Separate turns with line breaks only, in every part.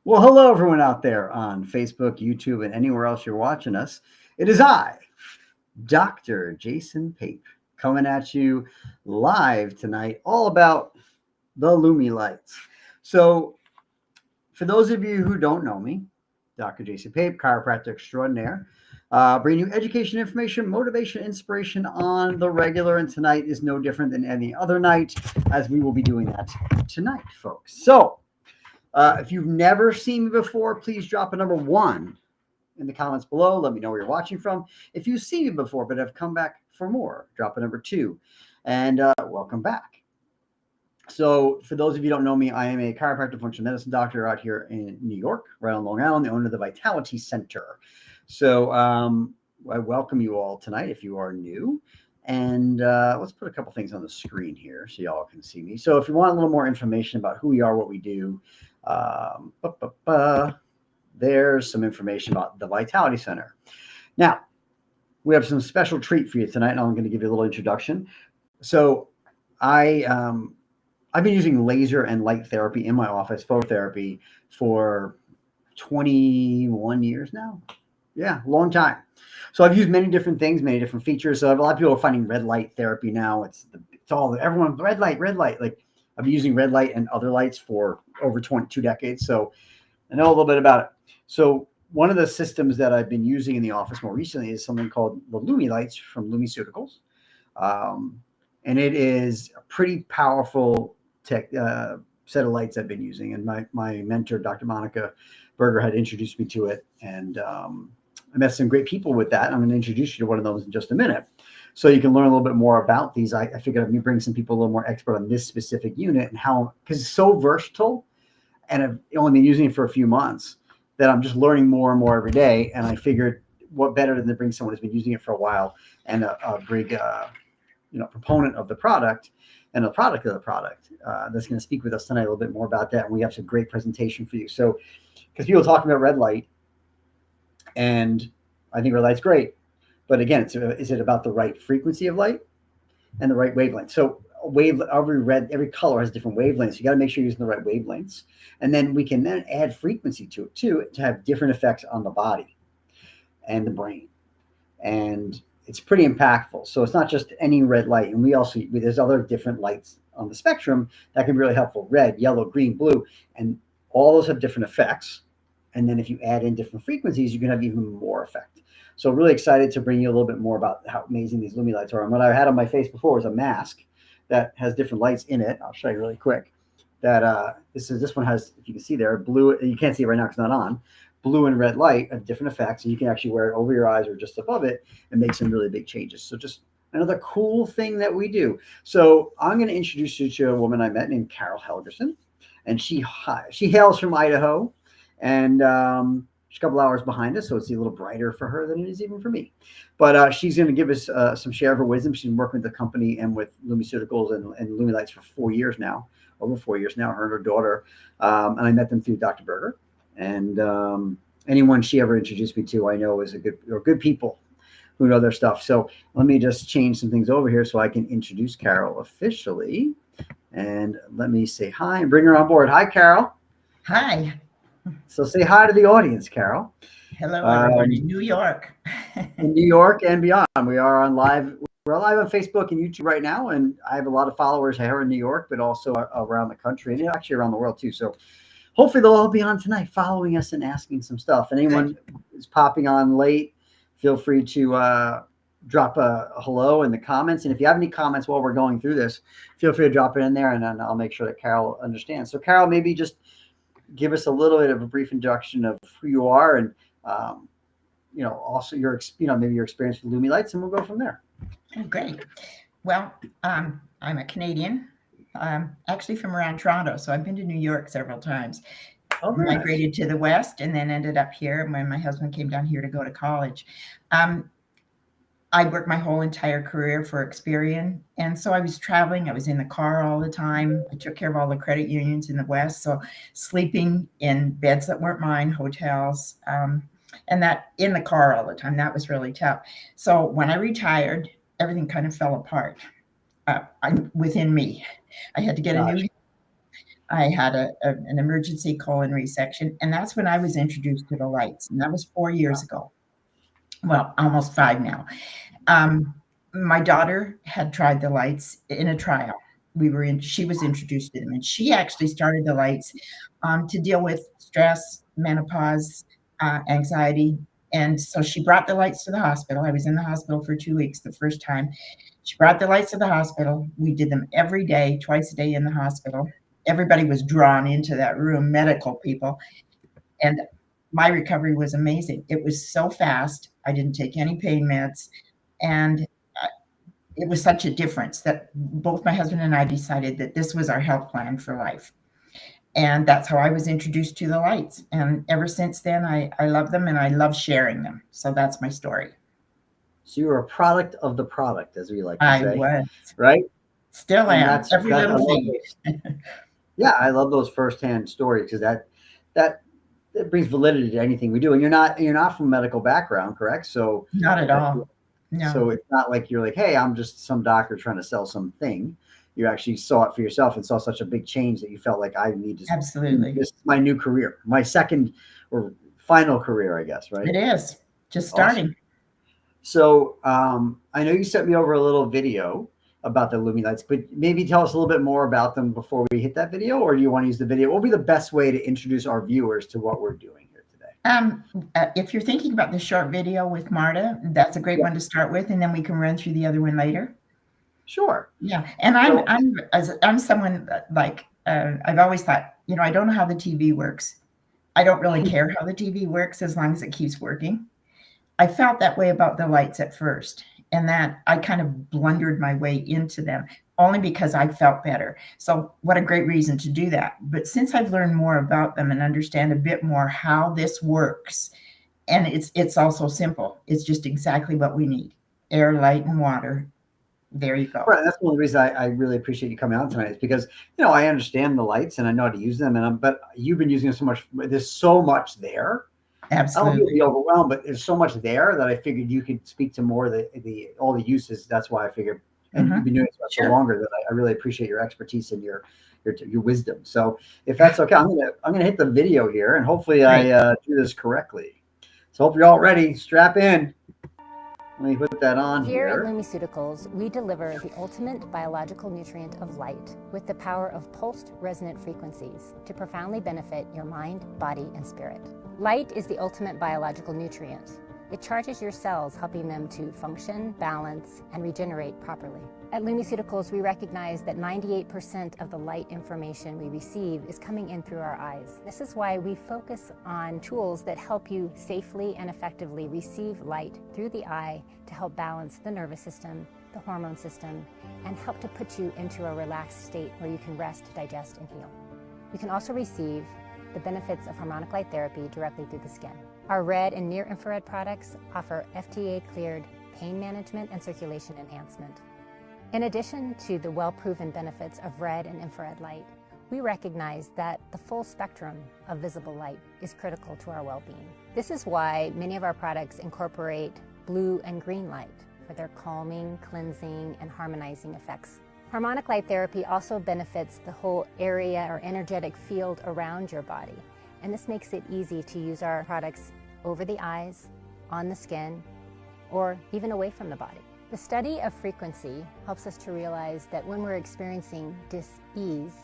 Well, hello, everyone out there on Facebook, YouTube, and anywhere else you're watching us. It is I, Dr. Jason Pape, coming at you live tonight, all about the Lumi Lights. So, for those of you who don't know me, Dr. Jason Pape, chiropractor extraordinaire, bringing you education, information, motivation, inspiration on the regular. And tonight is no different than any other night, as we will be doing that tonight, folks. So, if you've never seen me before, please drop a number one in the comments below. Let me know where you're watching from. If you've seen me before but have come back for more, drop a number two. And welcome back. So, for those of you who don't know me, I am a chiropractic functional medicine doctor out here in New York, right on Long Island, the owner of the Vitality Center. So, I welcome you all tonight if you are new. And let's put a couple things on the screen here so y'all can see me. So, if you want a little more information about who we are, what we do, there's some information about the Vitality Center. Now, we have some special treat for you tonight, and I'm going to give you a little introduction. So, I've been using laser and light therapy in my office, phototherapy, for 21 years now. Yeah, long time. So I've used many different things, many different features. So a lot of people are finding red light therapy now. It's all everyone red light. Like I've been using red light and other lights for over 22 decades. So I know a little bit about it. So one of the systems that I've been using in the office more recently is something called the Lumi Lights from Lumi. And it is a pretty powerful set of lights I've been using. And my mentor, Dr. Monica Berger, had introduced me to it. And I met some great people with that. I'm going to introduce you to one of those in just a minute. So you can learn a little bit more about these. I figured I'd bring some people a little more expert on this specific unit and how, because it's so versatile and I've only been using it for a few months, that I'm just learning more and more every day. And I figured what better than to bring someone who's been using it for a while and a big proponent of the product and a product of the product that's going to speak with us tonight a little bit more about that. And we have some great presentation for you. So, because people are talking about red light, and I think red light's great, but again, is it about the right frequency of light and the right wavelength? So every color has different wavelengths. You got to make sure you're using the right wavelengths, and then we can then add frequency to it too to have different effects on the body and the brain, and it's pretty impactful. So it's not just any red light, and there's other different lights on the spectrum that can be really helpful: red, yellow, green, blue, and all those have different effects. And then if you add in different frequencies, you can have even more effect. So really excited to bring you a little bit more about how amazing these Lumi lights are. And what I had on my face before was a mask that has different lights in it. I'll show you really quick. This one has, if you can see there, blue. You can't see it right now because it's not on. Blue and red light have different effects, and you can actually wear it over your eyes or just above it and make some really big changes. So just another cool thing that we do. So I'm going to introduce you to a woman I met named Carol Helgerson, and she hails from Idaho, and she's a couple hours behind us, so it's a little brighter for her than it is even for me. But she's going to give us some share of her wisdom. She's been working with the company and with Lumiceuticals and Lumi Lights for 4 years now, over 4 years now, her and her daughter. And I met them through Dr. Berger. And anyone she ever introduced me to, I know is good people who know their stuff. So let me just change some things over here so I can introduce Carol officially. And let me say hi and bring her on board. Hi, Carol.
Hi.
So say hi to the audience, Carol.
Hello, everybody in New York.
In New York and beyond. We're live on Facebook and YouTube right now. And I have a lot of followers here in New York, but also around the country and actually around the world too. So hopefully they'll all be on tonight following us and asking some stuff. And anyone is popping on late, feel free to drop a hello in the comments. And if you have any comments while we're going through this, feel free to drop it in there, and then I'll make sure that Carol understands. So Carol, maybe just give us a little bit of a brief introduction of who you are and, also maybe your experience with Lumi Lights, and we'll go from there.
Oh, great. Well, I'm a Canadian, actually from around Toronto. So I've been to New York several times. Migrated to the West and then ended up here when my husband came down here to go to college. I worked my whole entire career for Experian. And so I was traveling. I was in the car all the time. I took care of all the credit unions in the West. So sleeping in beds that weren't mine, hotels, and that in the car all the time. That was really tough. So when I retired, everything kind of fell apart within me. I had to get a new I had an emergency colon resection, and that's when I was introduced to the lights, and that was 4 years ago. Well, almost 5 now. My daughter had tried the lights in a trial. She was introduced to them, and she actually started the lights to deal with stress, menopause, anxiety. And so she brought the lights to the hospital. I was in the hospital for 2 weeks the first time. She brought the lights to the hospital. We did them every day, twice a day in the hospital. Everybody was drawn into that room, medical people. And my recovery was amazing. It was so fast. I didn't take any pain meds. And it was such a difference that both my husband and I decided that this was our health plan for life. And that's how I was introduced to the lights. And ever since then, I love them and I love sharing them. So that's my story.
So you were a product of the product, as we like to
I
say,
was.
right?
Still
And
am. Every little thing.
Yeah, I love those firsthand stories because that brings validity to anything we do. And you're not from a medical background, correct? So
Not at all. No.
So it's not like you're like, hey, I'm just some doctor trying to sell something. You actually saw it for yourself and saw such a big change that you felt like I need to.
Absolutely.
This is my new career, my second or final career, I guess, right?
It is just starting.
Awesome. So I know you sent me over a little video about the Lumi Lights, but maybe tell us a little bit more about them before we hit that video, or do you want to use the video? What will be the best way to introduce our viewers to what we're doing here today?
If you're thinking about the short video with Marta, that's a great one to start with, and then we can run through the other one later.
Sure.
Yeah, and I'm someone like I've always thought, I don't know how the TV works. I don't really care how the TV works as long as it keeps working. I felt that way about the lights at first, and that I kind of blundered my way into them only because I felt better. So what a great reason to do that. But since I've learned more about them and understand a bit more how this works, and it's also simple. It's just exactly what we need. Air, light, and water. There you go.
Right. That's one of the reasons I really appreciate you coming out tonight is because, I understand the lights and I know how to use them. But you've been using them so much. There's so much there.
Absolutely.
I don't be overwhelmed, but there's so much there that I figured you could speak to more of all the uses. That's why I figured, and you've been doing it so longer that I really appreciate your expertise and your wisdom. So if that's okay, I'm gonna hit the video here, and hopefully I do this correctly. So hope you're all ready. Strap in. Let me put that on here.
Here at Lumiceuticals, we deliver the ultimate biological nutrient of light with the power of pulsed resonant frequencies to profoundly benefit your mind, body, and spirit. Light is the ultimate biological nutrient. It charges your cells, helping them to function, balance, and regenerate properly. At Lumiceuticals, we recognize that 98% of the light information we receive is coming in through our eyes. This is why we focus on tools that help you safely and effectively receive light through the eye to help balance the nervous system, the hormone system, and help to put you into a relaxed state where you can rest, digest, and heal. You can also receive the benefits of harmonic light therapy directly through the skin. Our red and near infrared products offer FDA-cleared pain management and circulation enhancement. In addition to the well-proven benefits of red and infrared light, we recognize that the full spectrum of visible light is critical to our well-being. This is why many of our products incorporate blue and green light for their calming, cleansing, and harmonizing effects. Harmonic light therapy also benefits the whole area or energetic field around your body, and this makes it easy to use our products over the eyes, on the skin, or even away from the body. The study of frequency helps us to realize that when we're experiencing dis-ease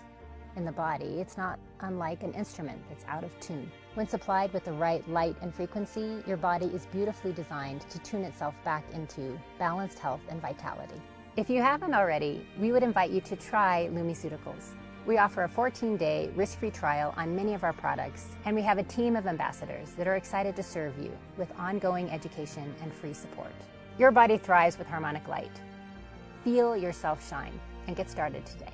in the body, it's not unlike an instrument that's out of tune. When supplied with the right light and frequency, your body is beautifully designed to tune itself back into balanced health and vitality. If you haven't already, we would invite you to try Lumiceuticals. We offer a 14-day risk-free trial on many of our products, and we have a team of ambassadors that are excited to serve you with ongoing education and free support. Your body thrives with harmonic light. Feel yourself shine and get started today.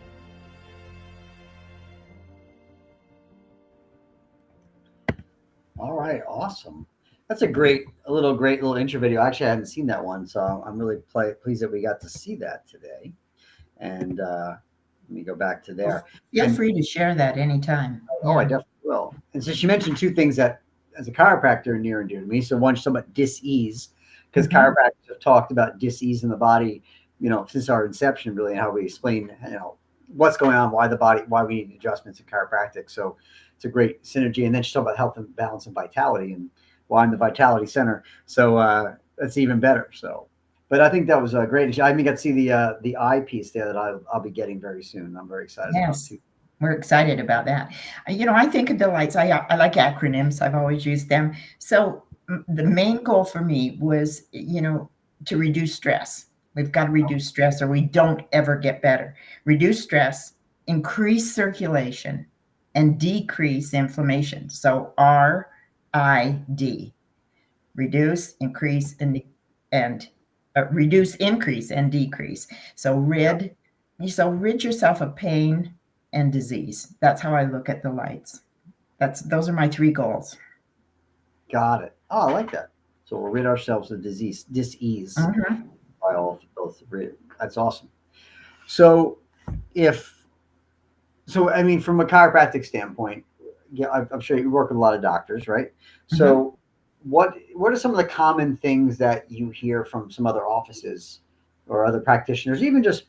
All right, awesome. That's a great little intro video. Actually, I hadn't seen that one, so I'm really pleased that we got to see that today. And let me go back to there.
Feel free to share that anytime.
I definitely will. And so she mentioned two things that, as a chiropractor, are near and dear to me. So one, somewhat dis-ease, because chiropractors have talked about dis-ease in the body, since our inception, really, and how we explain, what's going on, why we need adjustments in chiropractic. So it's a great synergy. And then she talked about health and balance and vitality, and well, I'm the vitality center, so that's even better. So, but I think that was great. I even got to see the eye piece there that I'll be getting very soon. I'm very excited about too.
We're excited about that. I think of the lights. I like acronyms. I've always used them. So the main goal for me was, to reduce stress. We've got to reduce stress or we don't ever get better. Reduce stress, increase circulation, and decrease inflammation. So RID, reduce, increase, and reduce, increase, and decrease. So rid yourself of pain and disease. That's how I look at the lights. Those are my 3 goals.
Got it. Oh, I like that. So we'll rid ourselves of dis-ease by all those. That's awesome. So I mean, from a chiropractic standpoint, yeah, I'm sure you work with a lot of doctors, right? So what are some of the common things that you hear from some other offices or other practitioners, even just,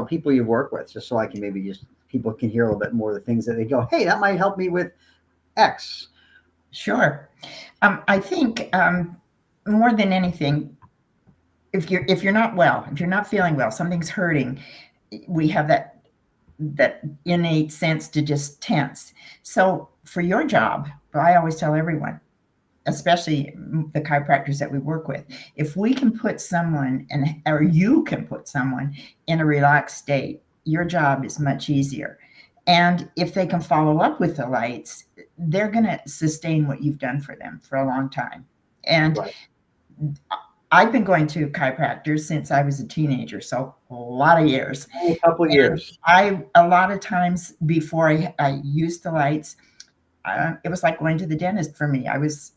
people you work with, just so I can maybe people can hear a little bit more of the things that they go, hey, that might help me with X.
Sure. I think more than anything, if you're not well, if you're not feeling well, something's hurting, we have that innate sense to just tense. So for your job, I always tell everyone, especially the chiropractors that we work with, if we can put someone or you can put someone in a relaxed state, your job is much easier. And if they can follow up with the lights, they're going to sustain what you've done for them for a long time. And
Right.
I've been going to chiropractors since I was a teenager, so a lot of years.
A couple of years.
A lot of times before I used the lights, it was like going to the dentist for me. I was,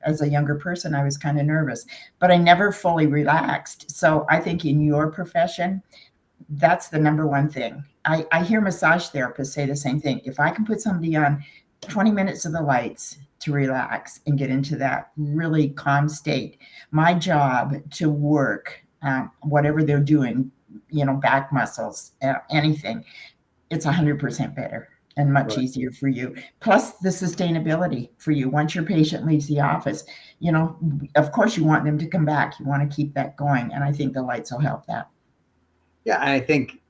as a younger person, I was kind of nervous, but I never fully relaxed. So I think in your profession, that's the number one thing. I hear massage therapists say the same thing. If I can put somebody on 20 minutes of the lights to relax and get into that really calm state, my job to work, whatever they're doing, back muscles, anything, it's 100% better and much easier for you. Plus the sustainability for you. Once your patient leaves the office, of course you want them to come back. You want to keep that going. And I think the lights will help that.
Yeah. And I think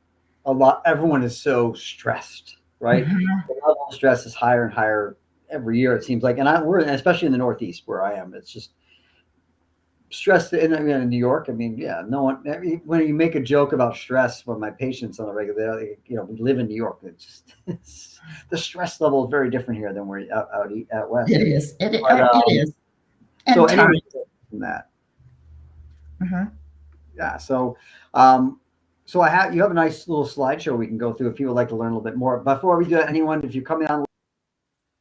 everyone is so stressed, right? The level of stress is higher and higher every year, it seems like. And we're especially in the Northeast where I am, it's just stress. And in New York, I mean, yeah, no one, when you make a joke about stress with my patients on a regular, we live in New York. It's the stress level is very different here than we're out west.
It is. It is.
And so anyway, from that. Yeah. So, you have a nice little slideshow we can go through if you would like to learn a little bit more. Before we do that, anyone, if you're coming on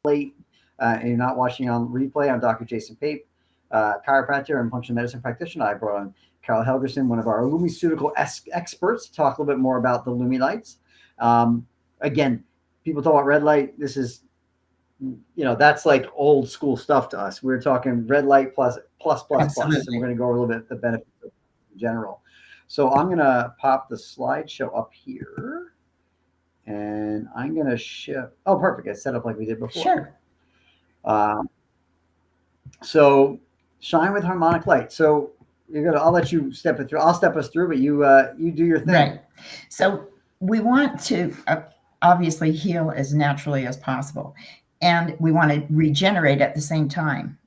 late and you're not watching on replay, I'm Dr. Jason Pape, chiropractor and functional medicine practitioner. I brought on Carol Helgerson, one of our Lumiceuticals experts, to talk a little bit more about the Lumi Lights. Again, people talk about red light. This is, that's like old school stuff to us. We're talking red light plus.
Absolutely.
And we're going to go over a little bit the benefits in general. So I'm going to pop the slideshow up here, and I'm going to shift. Oh, perfect. It's set up like we did before.
Sure.
So shine with harmonic light. So I'll let you step it through. I'll step us through, but you do your thing.
Right. So we want to obviously heal as naturally as possible, and we want to regenerate at the same time.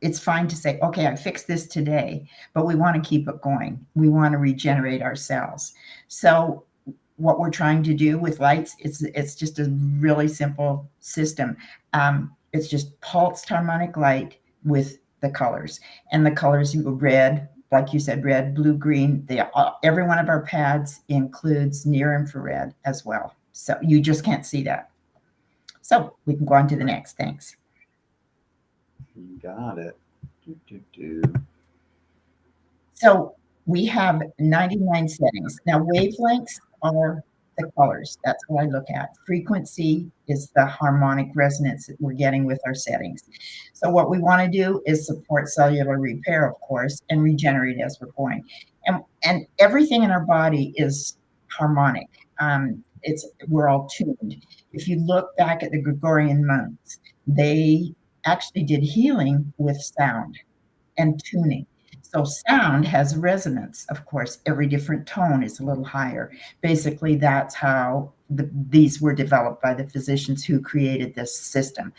It's fine to say, okay, I fixed this today, but we want to keep it going. We want to regenerate our cells. So what we're trying to do with lights, it's just a really simple system. It's just pulsed harmonic light with the colors, and the colors red, like you said, red, blue, green. Every one of our pads includes near infrared as well. So you just can't see that. So we can go on to the next. Thanks.
You got it.
So we have 99 settings. Now wavelengths are the colors. That's what I look at. Frequency is the harmonic resonance that we're getting with our settings. So what we want to do is support cellular repair, of course, and regenerate as we're going. And everything in our body is harmonic. we're all tuned. If you look back at the Gregorian monks, they actually did healing with sound and tuning. So sound has resonance. Of course, every different tone is a little higher. Basically, that's how these were developed by the physicians who created this system.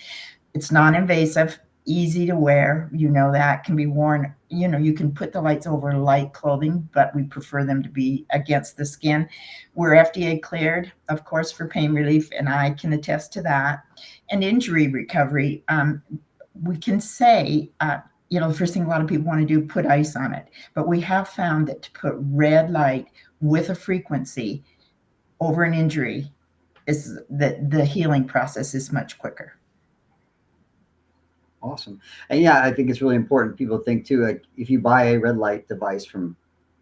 It's non-invasive, easy to wear. You know, that can be worn. You know, you can put the lights over light clothing, but we prefer them to be against the skin. We're FDA cleared, of course, for pain relief, and I can attest to that. And injury recovery, we can say, you know, the first thing a lot of people want to do, put ice on it. But we have found that to put red light with a frequency over an injury is that the healing process is much quicker.
Awesome. And yeah, I think it's really important. People think too, like if you buy a red light device from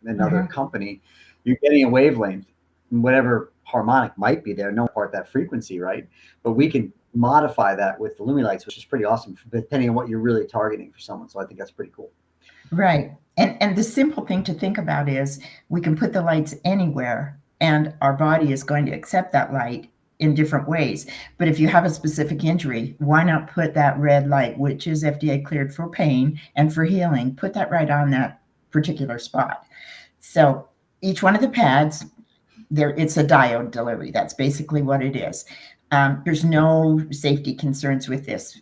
another company, you're getting a wavelength, whatever harmonic might be there, no part that frequency, right? But we can modify that with the Lumi Lights, which is pretty awesome, depending on what you're really targeting for someone. So I think that's pretty cool.
Right. And the simple thing to think about is we can put the lights anywhere and our body is going to accept that light in different ways. But if you have a specific injury, why not put that red light, which is FDA cleared for pain and for healing, put that right on that particular spot. So each one of the pads, it's a diode delivery. That's basically what it is. There's no safety concerns with this.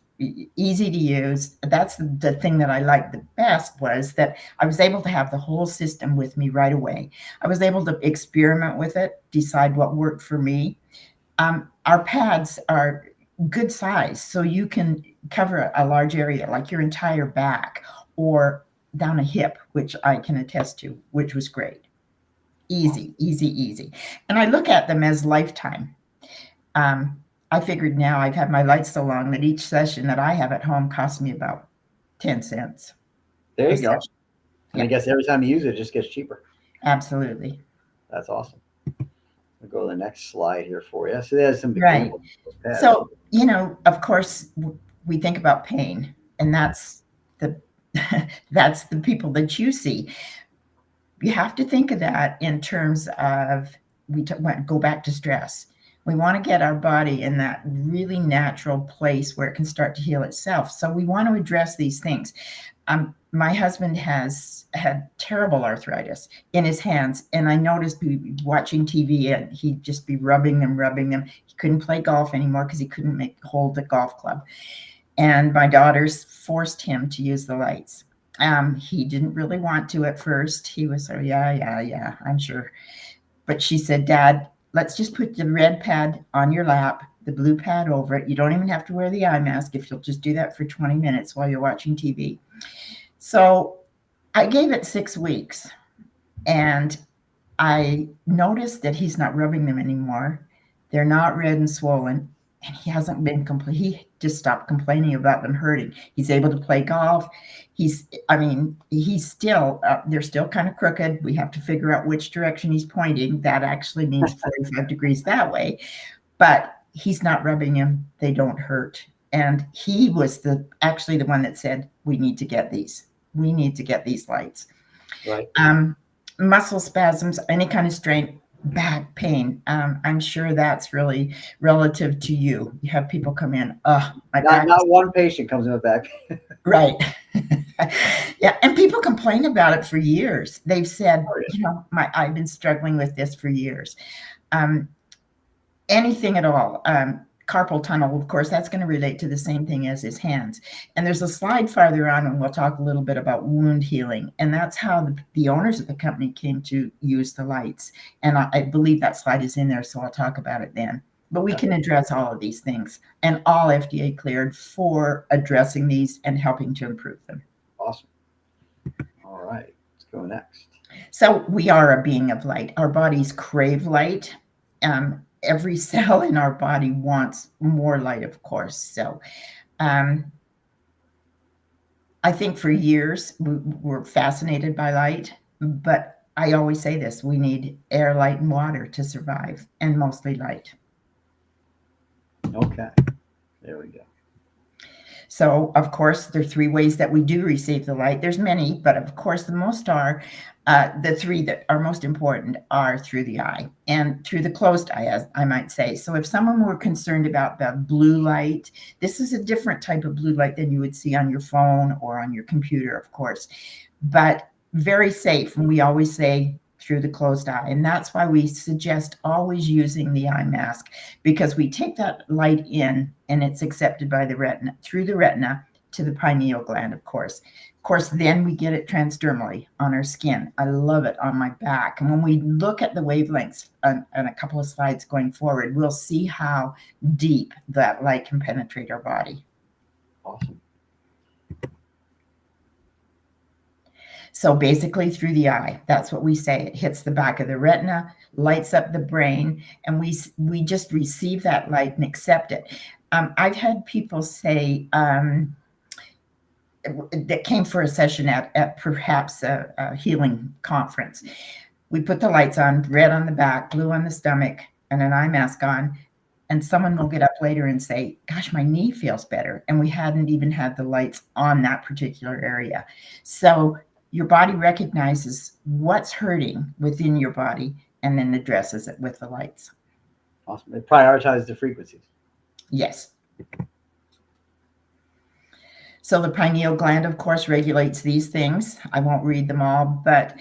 Easy to use. That's the thing that I liked the best, was that I was able to have the whole system with me right away. I was able to experiment with it, decide what worked for me. Our pads are good size, so you can cover a large area, like your entire back or down a hip, which I can attest to, which was great. Easy, easy, easy. And I look at them as lifetime. I figured now I've had my lights so long that each session that I have at home costs me about 10 cents.
There you go.
Session.
And I guess every time you use it, it just gets cheaper.
Absolutely.
That's awesome. We'll go to the next slide here for you. So there's some
examples. Right. So, you know, of course, we think about pain, and that's the that's the people that you see. You have to think of that in terms of, go back to stress. We want to get our body in that really natural place where it can start to heal itself. So we want to address these things. My husband has had terrible arthritis in his hands, and I noticed watching TV and he'd just be rubbing them. He couldn't play golf anymore because he couldn't hold the golf club. And my daughters forced him to use the lights. He didn't really want to at first. He was so, yeah, I'm sure. But she said, Dad, let's just put the red pad on your lap, the blue pad over it. You don't even have to wear the eye mask if you'll just do that for 20 minutes while you're watching TV. So I gave it 6 weeks, and I noticed that he's not rubbing them anymore. They're not red and swollen, and he hasn't been he just stopped complaining about them hurting. He's able to play golf. He's still, they're still kind of crooked. We have to figure out which direction he's pointing. That actually means 45 degrees that way, but he's not rubbing them. They don't hurt. And he was actually the one that said, we need to get these. We need to get these lights.
Right.
Muscle spasms, any kind of strain, back pain. I'm sure that's really relative to you. You have people come in,
not one patient comes in with back pain.
Right. Yeah. And people complain about it for years. They've said, you know, I've been struggling with this for years. Anything at all. Carpal tunnel, of course, that's going to relate to the same thing as his hands. And there's a slide farther on, and we'll talk a little bit about wound healing. And that's how the owners of the company came to use the lights. And I believe that slide is in there, so I'll talk about it then. But we can address all of these things, and all FDA cleared for addressing these and helping to improve them.
Awesome. All right, let's go next.
So we are a being of light. Our bodies crave light. Every cell in our body wants more light, of course. So I think for years we're fascinated by light, but I always say this: we need air, light, and water to survive, and mostly light.
Okay, there we go.
So, of course, there are 3 ways that we do receive the light. There's many, but of course, the most are the 3 that are most important are through the eye and through the closed eye, as I might say. So, if someone were concerned about the blue light, this is a different type of blue light than you would see on your phone or on your computer, of course, but very safe. And we always say through the closed eye. And that's why we suggest always using the eye mask, because we take that light in and it's accepted by the retina, through the retina to the pineal gland, of course. Of course, then we get it transdermally on our skin. I love it on my back. And when we look at the wavelengths on a couple of slides going forward, we'll see how deep that light can penetrate our body.
Awesome.
So basically through the eye, that's what we say. It hits the back of the retina, lights up the brain, and we just receive that light and accept it. I've had people say that came for a session at perhaps a healing conference. We put the lights on, red on the back, blue on the stomach, and an eye mask on. And someone will get up later and say, gosh, my knee feels better. And we hadn't even had the lights on that particular area. So your body recognizes what's hurting within your body and then addresses it with the lights.
Awesome. It prioritizes the frequencies.
Yes. So the pineal gland, of course, regulates these things. I won't read them all, but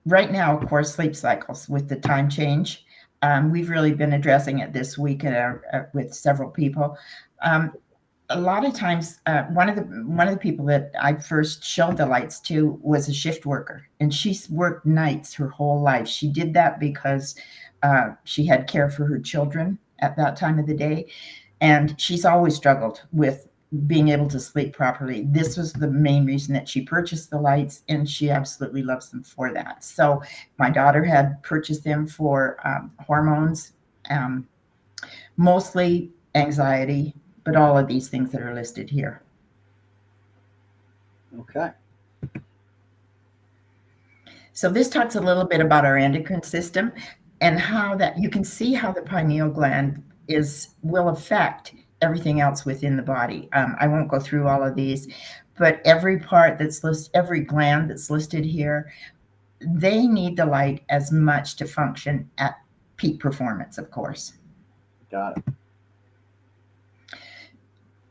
right now, of course, sleep cycles with the time change. We've really been addressing it this week with several people. A lot of times, one of the people that I first showed the lights to was a shift worker, and she's worked nights her whole life. She did that because she had care for her children at that time of the day, and she's always struggled with being able to sleep properly. This was the main reason that she purchased the lights, and she absolutely loves them for that. So my daughter had purchased them for hormones, mostly anxiety, but all of these things that are listed here.
Okay.
So this talks a little bit about our endocrine system and how that you can see how the pineal gland will affect everything else within the body. I won't go through all of these, but every part that's listed, every gland that's listed here, they need the light as much to function at peak performance, of course.
Got it.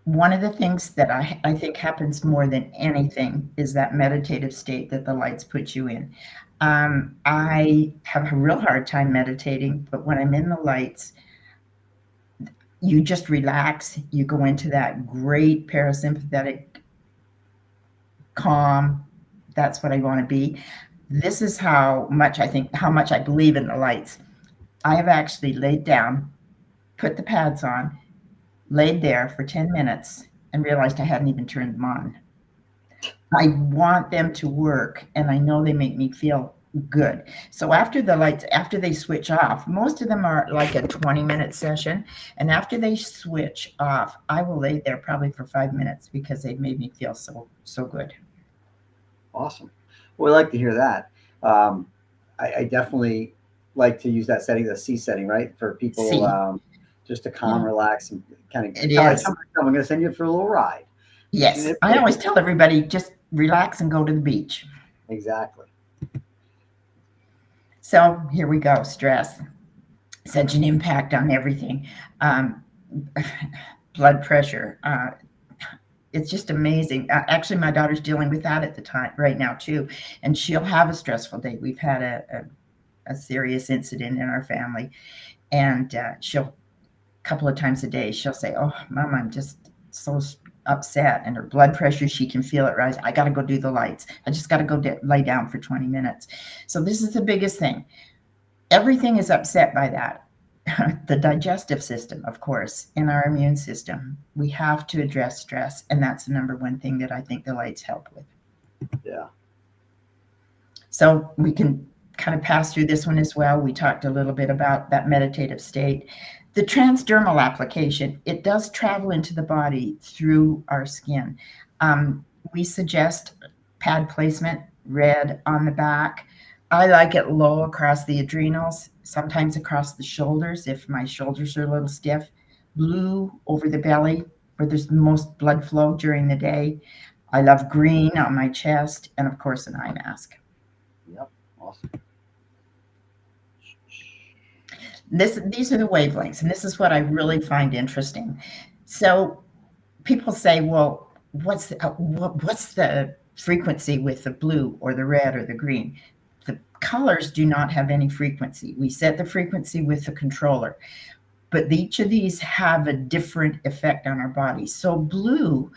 One of the things that I think happens more than anything is that meditative state that the lights put you in. I have a real hard time meditating, but when I'm in the lights, you just relax. You go into that great parasympathetic calm. That's what I want to be. This is how much I believe in the lights. I have actually laid down, put the pads on, laid there for 10 minutes and realized I hadn't even turned them on. I want them to work, and I know they make me feel good. So after the lights, after they switch off, most of them are like a 20-minute session. And after they switch off, I will lay there probably for 5 minutes because they've made me feel so good.
Awesome. Well, I like to hear that. I definitely like to use that setting, the C setting, right? For people just to calm, relax, and kind of I'm going to send you for a little ride.
Yes. I always tell everybody, just relax and go to the beach.
Exactly.
So here we go. Stress. Such an impact on everything. Blood pressure. It's just amazing. Actually, my daughter's dealing with that at the time right now too. And she'll have a stressful day. We've had a serious incident in our family. And she'll, a couple of times a day, she'll say, oh, Mom, I'm just so upset. And her blood pressure, she can feel it rise. I got to go do the lights. I just got to go lay down for 20 minutes. So this is the biggest thing. Everything is upset by that. The digestive system, of course, and our immune system. We have to address stress. And that's the number one thing that I think the lights help with.
Yeah.
So we can kind of pass through this one as well. We talked a little bit about that meditative state. The transdermal application, it does travel into the body through our skin. We suggest pad placement, red on the back. I like it low across the adrenals, sometimes across the shoulders if my shoulders are a little stiff, blue over the belly, where there's the most blood flow during the day. I love green on my chest, and of course an eye mask.
Yep. Awesome.
These are the wavelengths, and this is what I really find interesting. So people say, well, what's the frequency with the blue or the red or the green? The colors do not have any frequency. We set the frequency with the controller, but each of these have a different effect on our body. So blue,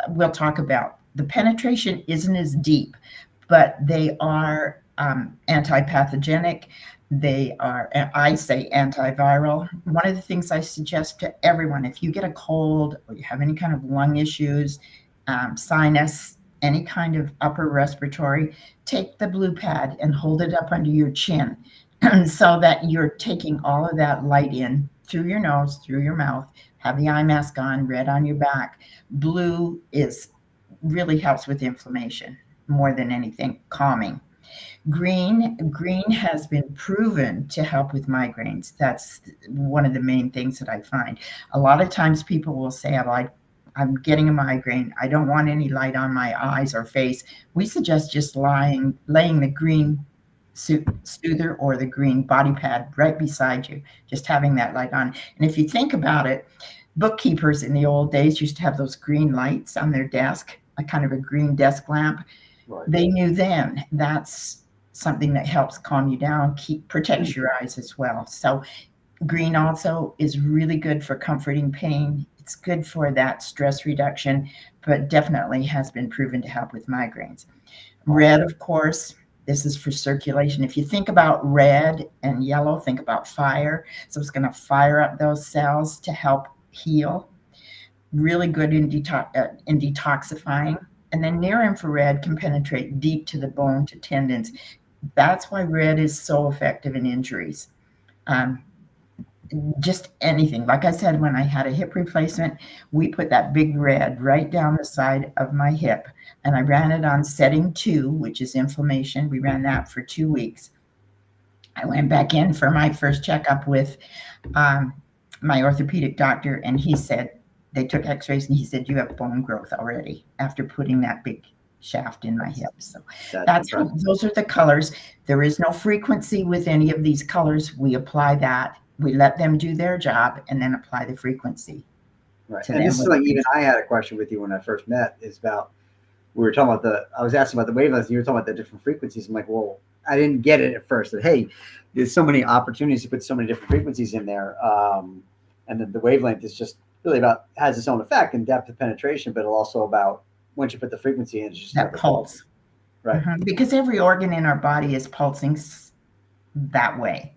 we'll talk about. The penetration isn't as deep, but they are anti-pathogenic. They are, I say, antiviral. One of the things I suggest to everyone, if you get a cold or you have any kind of lung issues, sinus, any kind of upper respiratory, take the blue pad and hold it up under your chin so that you're taking all of that light in through your nose, through your mouth. Have the eye mask on, red on your back. Blue really helps with inflammation more than anything, calming. Green has been proven to help with migraines. That's one of the main things that I find. A lot of times people will say, I'm getting a migraine. I don't want any light on my eyes or face. We suggest just laying the green soother or the green body pad right beside you, just having that light on. And if you think about it, bookkeepers in the old days used to have those green lights on their desk, a kind of a green desk lamp. Right. They knew then that's something that helps calm you down, protects your eyes as well. So green also is really good for comforting pain. It's good for that stress reduction, but definitely has been proven to help with migraines. Red, of course, this is for circulation. If you think about red and yellow, think about fire. So it's going to fire up those cells to help heal. Really good in detoxifying. And then near infrared can penetrate deep to the bone, to tendons. That's why red is so effective in injuries. Just anything. Like I said, when I had a hip replacement, we put that big red right down the side of my hip, and I ran it on setting 2, which is inflammation. We ran that for 2 weeks. I went back in for my first checkup with my orthopedic doctor, and he said, they took x-rays, and he said, you have bone growth already after putting that big shaft in my hip. So those are the colors. There is no frequency with any of these colors. We apply that. We let them do their job and then apply the frequency.
Right. And this is like, even I had a question with you when I first met, is about, we were talking about I was asking about the wavelengths, and you were talking about the different frequencies. I'm like, well, I didn't get it at first. That, hey, there's so many opportunities to put so many different frequencies in there. And then the wavelength is just really has its own effect and depth of penetration, but also about once you put the frequency in, it's just
that pulse. Right. Because every organ in our body is pulsing that way.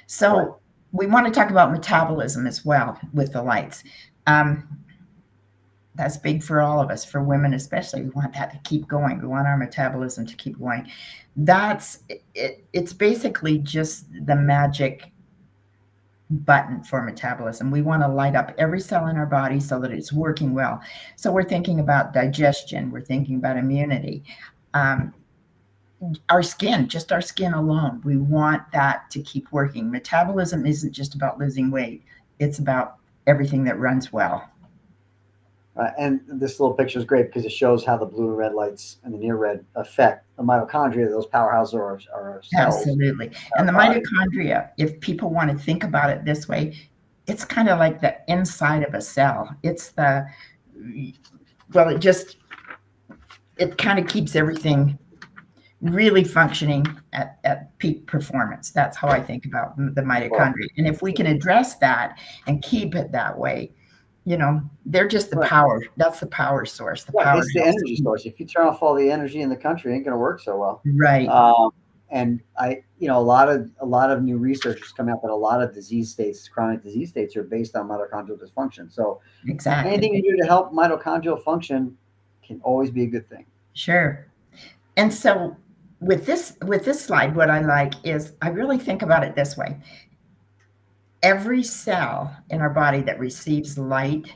So we want to talk about metabolism as well with the lights. That's big for all of us, for women especially. We want that to keep going. We want our metabolism to keep going. It's basically just the magic button for metabolism. We want to light up every cell in our body so that it's working well. So we're thinking about digestion. We're thinking about immunity. Our skin, just our skin alone, we want that to keep working. Metabolism isn't just about losing weight. It's about everything that runs well.
And this little picture is great because it shows how the blue and red lights and the near red affect the mitochondria. Those powerhouses are our cells.
Absolutely. And the mitochondria, if people want to think about it this way, it's kind of like the inside of a cell. It's it kind of keeps everything really functioning at peak performance. That's how I think about the mitochondria. And if we can address that and keep it that way, they're just the power. That's the power source.
It's the energy source. If you turn off all the energy in the country, it ain't going to work so well.
Right.
And a lot of new research has come out that a lot of disease states, chronic disease states, are based on mitochondrial dysfunction. So
exactly,
anything you do to help mitochondrial function can always be a good thing.
Sure. And so with this slide, what I like is I really think about it this way. Every cell in our body that receives light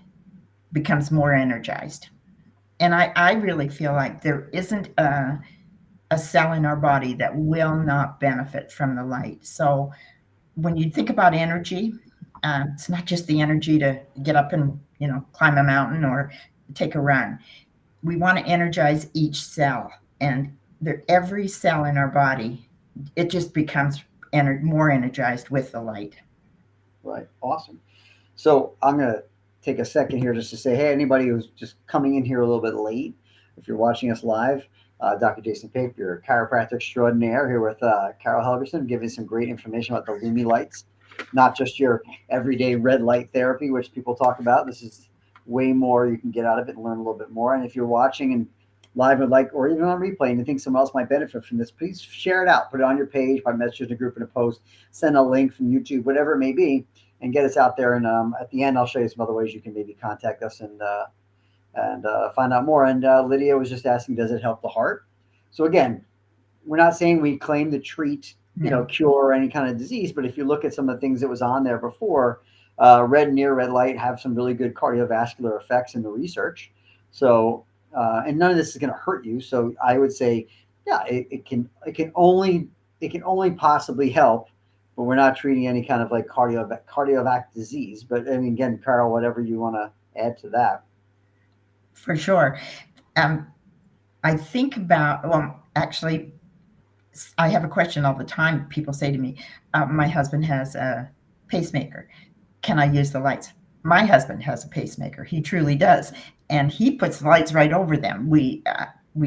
becomes more energized. And I really feel like there isn't a cell in our body that will not benefit from the light. So when you think about energy, it's not just the energy to get up and climb a mountain or take a run. We want to energize each cell, and every cell in our body, it just becomes more energized with the light.
Right. Awesome. So I'm going to take a second here just to say, hey, anybody who's just coming in here a little bit late, if you're watching us live, Dr. Jason Pape, your chiropractor extraordinaire, here with Carol Helgerson, giving some great information about the Lumi Lights, not just your everyday red light therapy, which people talk about. This is way more you can get out of it and learn a little bit more. And if you're watching and live and or even on replay, and you think someone else might benefit from this, please share it out. Put it on your page, by message in a group, in a post, send a link from YouTube, whatever it may be, and get us out there. And at the end, I'll show you some other ways you can maybe contact us and find out more. And Lydia was just asking, does it help the heart? So again, we're not saying we claim to treat, cure any kind of disease, but if you look at some of the things that was on there before, red near red light have some really good cardiovascular effects in the research. So, and none of this is going to hurt you. So I would say, yeah, it can only possibly help, but we're not treating any kind of like cardiovascular disease. But I mean, again, Carol, whatever you want to add to that.
For sure. I think about, well, actually, I have a question all the time. People say to me, my husband has a pacemaker. Can I use the lights? My husband has a pacemaker. He truly does. And he puts the lights right over them. We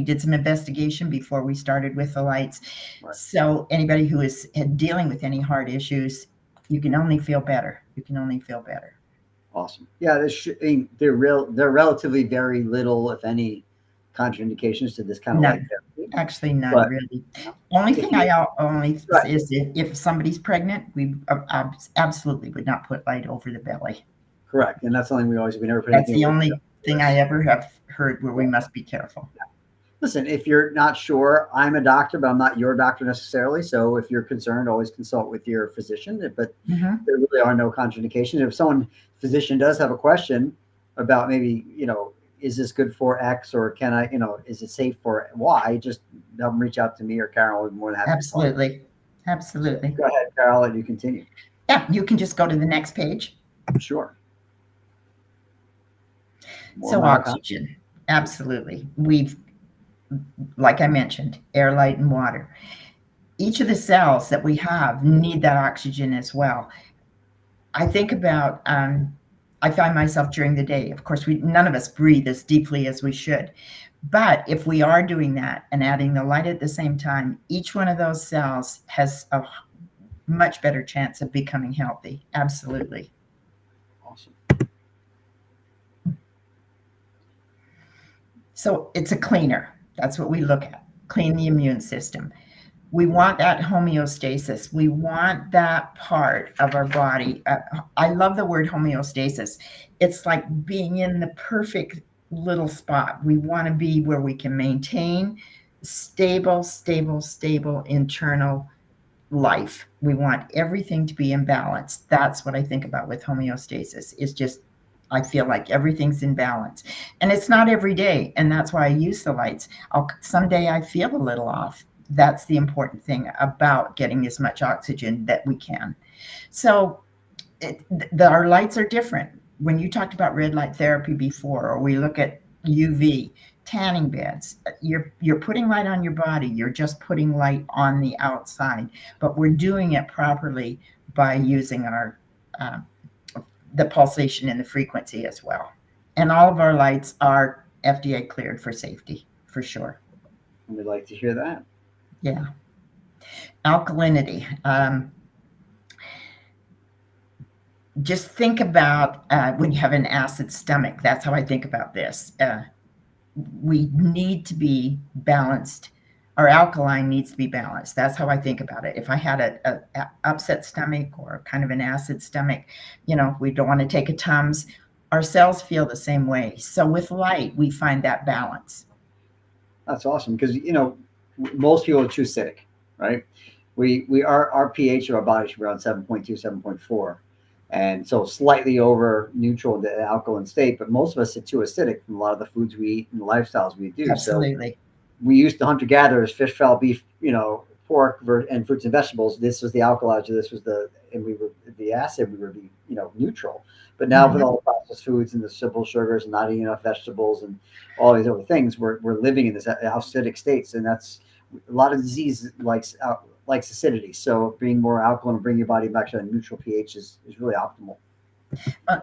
did some investigation before we started with the lights. Right. So anybody who is dealing with any heart issues, you can only feel better. You can only feel better.
Awesome. Yeah, they're relatively very little, if any, contraindications to this kind of light therapy.
Actually, none really. Only thing I only is if somebody's pregnant, we absolutely would not put light over the belly.
Correct, and that's something we never put.
That's the only thing I ever have heard where we must be careful.
Yeah. Listen, if you're not sure, I'm a doctor, but I'm not your doctor necessarily. So if you're concerned, always consult with your physician. But there really are no contraindications. If physician does have a question about maybe, is this good for X, or can I, is it safe for Y? Just have them reach out to me or Carol. More than happy.
Absolutely. Absolutely.
Go ahead, Carol, and you continue.
Yeah, you can just go to the next page.
Sure.
So oxygen, absolutely. Like I mentioned, air, light, and water. Each of the cells that we have need that oxygen as well. I think about, I find myself during the day, of course, none of us breathe as deeply as we should. But if we are doing that and adding the light at the same time, each one of those cells has a much better chance of becoming healthy. Absolutely.
Awesome.
So it's a cleaner. That's what we look at. Clean the immune system. We want that homeostasis. We want that part of our body. I love the word homeostasis. It's like being in the perfect little spot. We want to be where we can maintain stable internal life. We want everything to be in balance. That's what I think about with homeostasis. It's just, I feel like everything's in balance, and it's not every day. And that's why I use the lights. Someday I feel a little off. That's the important thing about getting as much oxygen that we can. So our lights are different. When you talked about red light therapy before, or we look at UV, tanning beds, you're putting light on your body. You're just putting light on the outside, but we're doing it properly by using our the pulsation and the frequency as well. And all of our lights are FDA cleared for safety, for sure.
And we'd like to hear that.
Yeah. Alkalinity. Just think about when you have an acid stomach. That's how I think about this. We need to be balanced. Our alkaline needs to be balanced. That's how I think about it. If I had a upset stomach or kind of an acid stomach, we don't want to take a Tums. Our cells feel the same way. So with light, we find that balance.
That's awesome, because most people are too acidic, right? Our pH of our body should be around 7.2, 7.4. And so slightly over neutral in the alkaline state, but most of us are too acidic from a lot of the foods we eat and the lifestyles we do.
Absolutely.
So we used to hunter-gatherers, fish, fowl, beef, pork, and fruits and vegetables. This was the alkalizer. This was the be acid, we would be, neutral. But now with
Mhm.
all the processed foods and the simple sugars and not eating enough vegetables and all these other things, we're living in this acidic states, and that's a lot of disease likes acidity. So being more alkaline and bring your body back to a neutral pH is really optimal.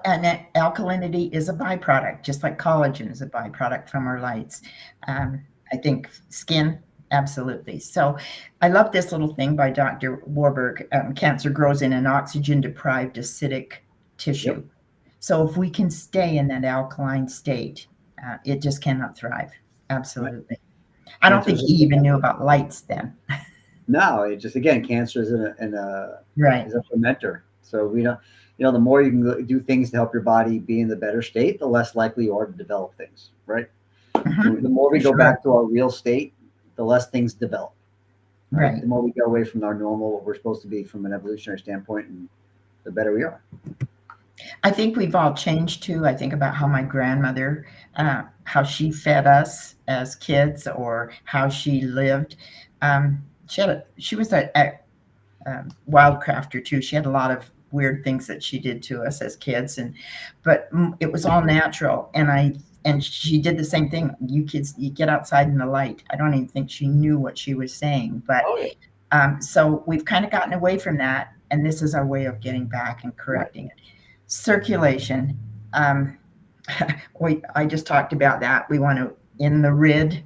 And that alkalinity is a byproduct, just like collagen is a byproduct from our lights. I think skin, absolutely. So I love this little thing by Dr. Warburg. Cancer grows in an oxygen-deprived acidic tissue.
Yep.
So if we can stay in that alkaline state, it just cannot thrive. Absolutely. I don't think he even knew about lights then.
No, it just, again, cancer is
Right.
is a fermenter. So we don't, the more you can do things to help your body be in the better state, the less likely you are to develop things, right?
Mhm.
The more we go
Sure.
back to our real state, the less things develop.
Right.
The more we go away from our normal, what we're supposed to be from an evolutionary standpoint, and the better we are.
I think we've all changed too. I think about how my grandmother, how she fed us as kids, or how she lived. She was a wildcrafter too. She had a lot of weird things that she did to us as kids, but it was all natural. And she did the same thing. You kids, you get outside in the light. I don't even think she knew what she was saying, but
Oh, yeah.
so we've kind of gotten away from that, and this is our way of getting back and correcting it. Circulation. I just talked about that. We want to, in the RID,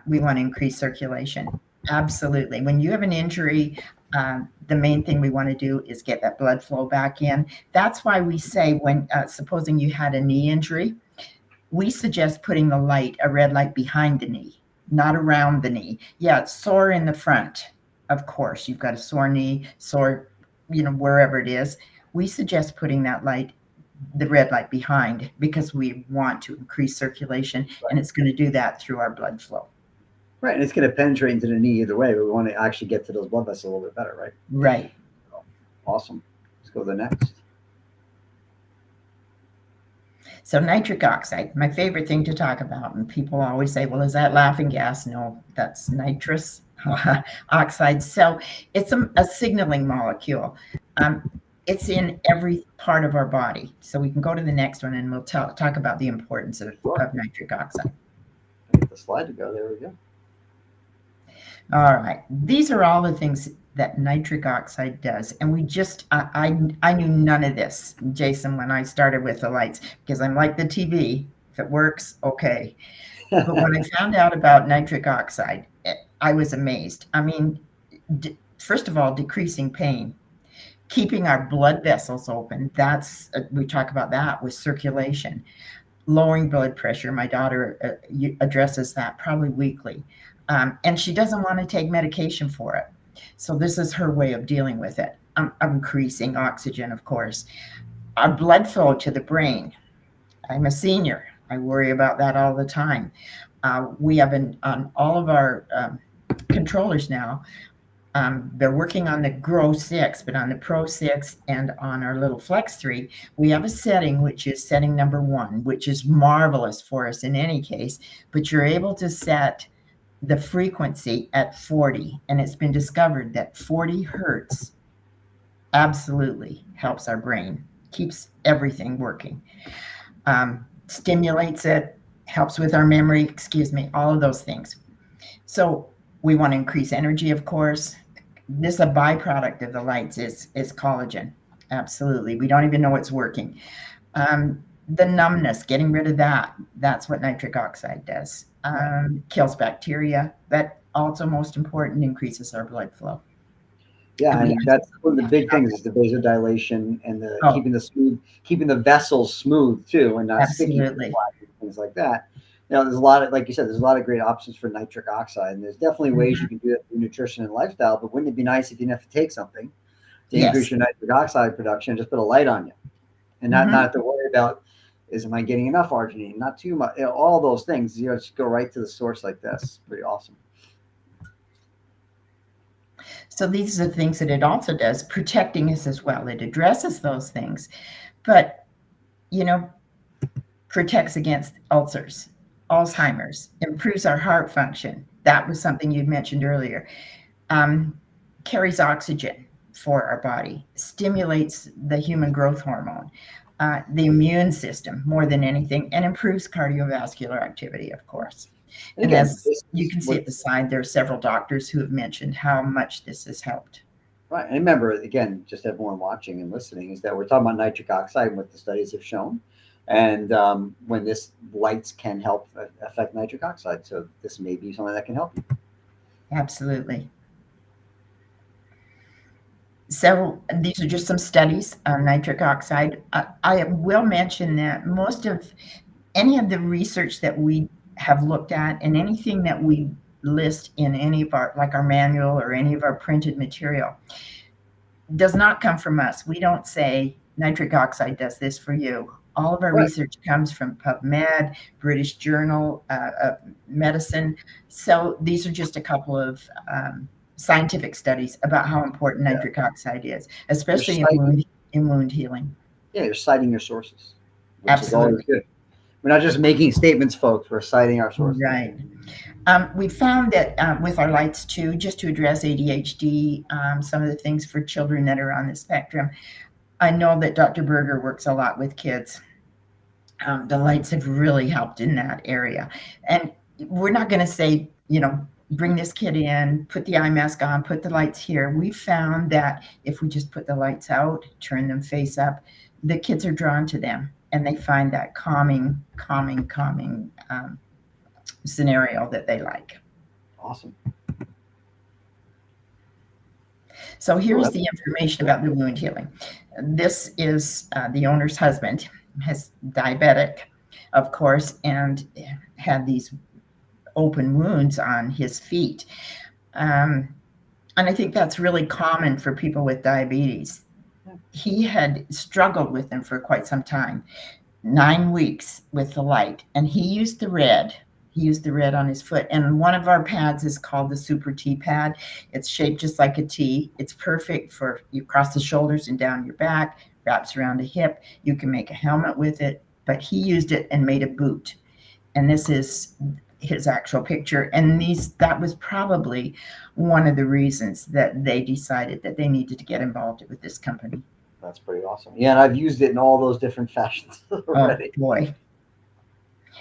we want to increase circulation. Absolutely. When you have an injury, the main thing we want to do is get that blood flow back in. That's why we say, when supposing you had a knee injury, we suggest putting the light, a red light, behind the knee, not around the knee. Yeah, it's sore in the front. Of course, you've got a sore knee, sore, wherever it is. We suggest putting that light, the red light, behind, because we want to increase circulation,
Right.
and it's going to do that through our blood flow.
Right, and it's going to penetrate into the knee either way, but we want to actually get to those blood vessels a little bit better, right?
Right.
Awesome. Let's go to the next.
So nitric oxide, my favorite thing to talk about. And people always say, well, is that laughing gas? No, that's nitrous oxide. So it's a signaling molecule. It's in every part of our body. So we can go to the next one, and we'll talk about the importance of nitric oxide.
Get the slide to go. There we go.
All right. These are all the things that nitric oxide does. And we just, I knew none of this, Jason, when I started with the lights, because I'm like the TV. If it works, okay. But when I found out about nitric oxide, I was amazed. I mean, first of all, decreasing pain, keeping our blood vessels open. That's, we talk about that with circulation, lowering blood pressure. My daughter addresses that probably weekly. And she doesn't want to take medication for it. So this is her way of dealing with it. Increasing oxygen, of course. Our blood flow to the brain. I'm a senior. I worry about that all the time. We have on all of our controllers now, they're working on the Grow 6, but on the Pro 6 and on our little Flex 3, we have a setting, which is setting number 1, which is marvelous for us in any case, but you're able to set the frequency at 40, and it's been discovered that 40 hertz absolutely helps our brain, keeps everything working, stimulates it, helps with our memory, all of those things. So we want to increase energy, of course. This is a byproduct of the lights is collagen. Absolutely. We don't even know it's working. The numbness, getting rid of that. That's what nitric oxide does. Kills bacteria, but also most important, increases our blood flow.
Yeah, and that's one of the big things is the vasodilation and the keeping the vessels smooth too, and not sticky, things like that. There's a lot of, like you said, there's a lot of great options for nitric oxide, and there's definitely ways you can do that through nutrition and lifestyle. But wouldn't it be nice if you didn't have to take something to increase your nitric oxide production? Just put a light on you, and not have to worry about, am I getting enough arginine? Not too much. All those things. Just go right to the source like this. It's pretty awesome.
So these are the things that it also does, protecting us as well. It addresses those things, but protects against ulcers, Alzheimer's, improves our heart function. That was something you'd mentioned earlier. Carries oxygen. for our body, stimulates the human growth hormone, the immune system more than anything, and improves cardiovascular activity, of course. And
again,
as you can see at the side, there are several doctors who have mentioned how much this has helped.
Right. And remember, again, just everyone watching and listening, is that we're talking about nitric oxide and what the studies have shown. And when this lights can help affect nitric oxide. So this may be something that can help you.
Absolutely. So these are just some studies on nitric oxide. I will mention that most of any of the research that we have looked at and anything that we list in any of our, like our manual or any of our printed material, does not come from us. We don't say nitric oxide does this for you. All of our research comes from PubMed, British Journal of Medicine. So these are just a couple of scientific studies about how important nitric oxide is, especially in wound healing.
Yeah, you're citing your sources, which
Absolutely.
is always good. We're not just making statements, folks. We're citing our sources.
Right. We found that with our lights too, just to address ADHD, some of the things for children that are on the spectrum. I know that Dr. Berger works a lot with kids. The lights have really helped in that area. And we're not going to say, bring this kid in, put the eye mask on, put the lights here. We found that if we just put the lights out, turn them face up, the kids are drawn to them and they find that calming scenario that they like.
Awesome.
So here's the information about the wound healing. This is the owner's husband, has diabetic, of course, and had these open wounds on his feet. And I think that's really common for people with diabetes. He had struggled with them for quite some time, 9 weeks with the light, and he used the red. He used the red on his foot. And one of our pads is called the Super T pad. It's shaped just like a T. It's perfect for you cross the shoulders and down your back, wraps around the hip. You can make a helmet with it, but he used it and made a boot. And this is his actual picture. And that was probably one of the reasons that they decided that they needed to get involved with this company.
That's pretty awesome. Yeah, and I've used it in all those different fashions already.
Oh, boy.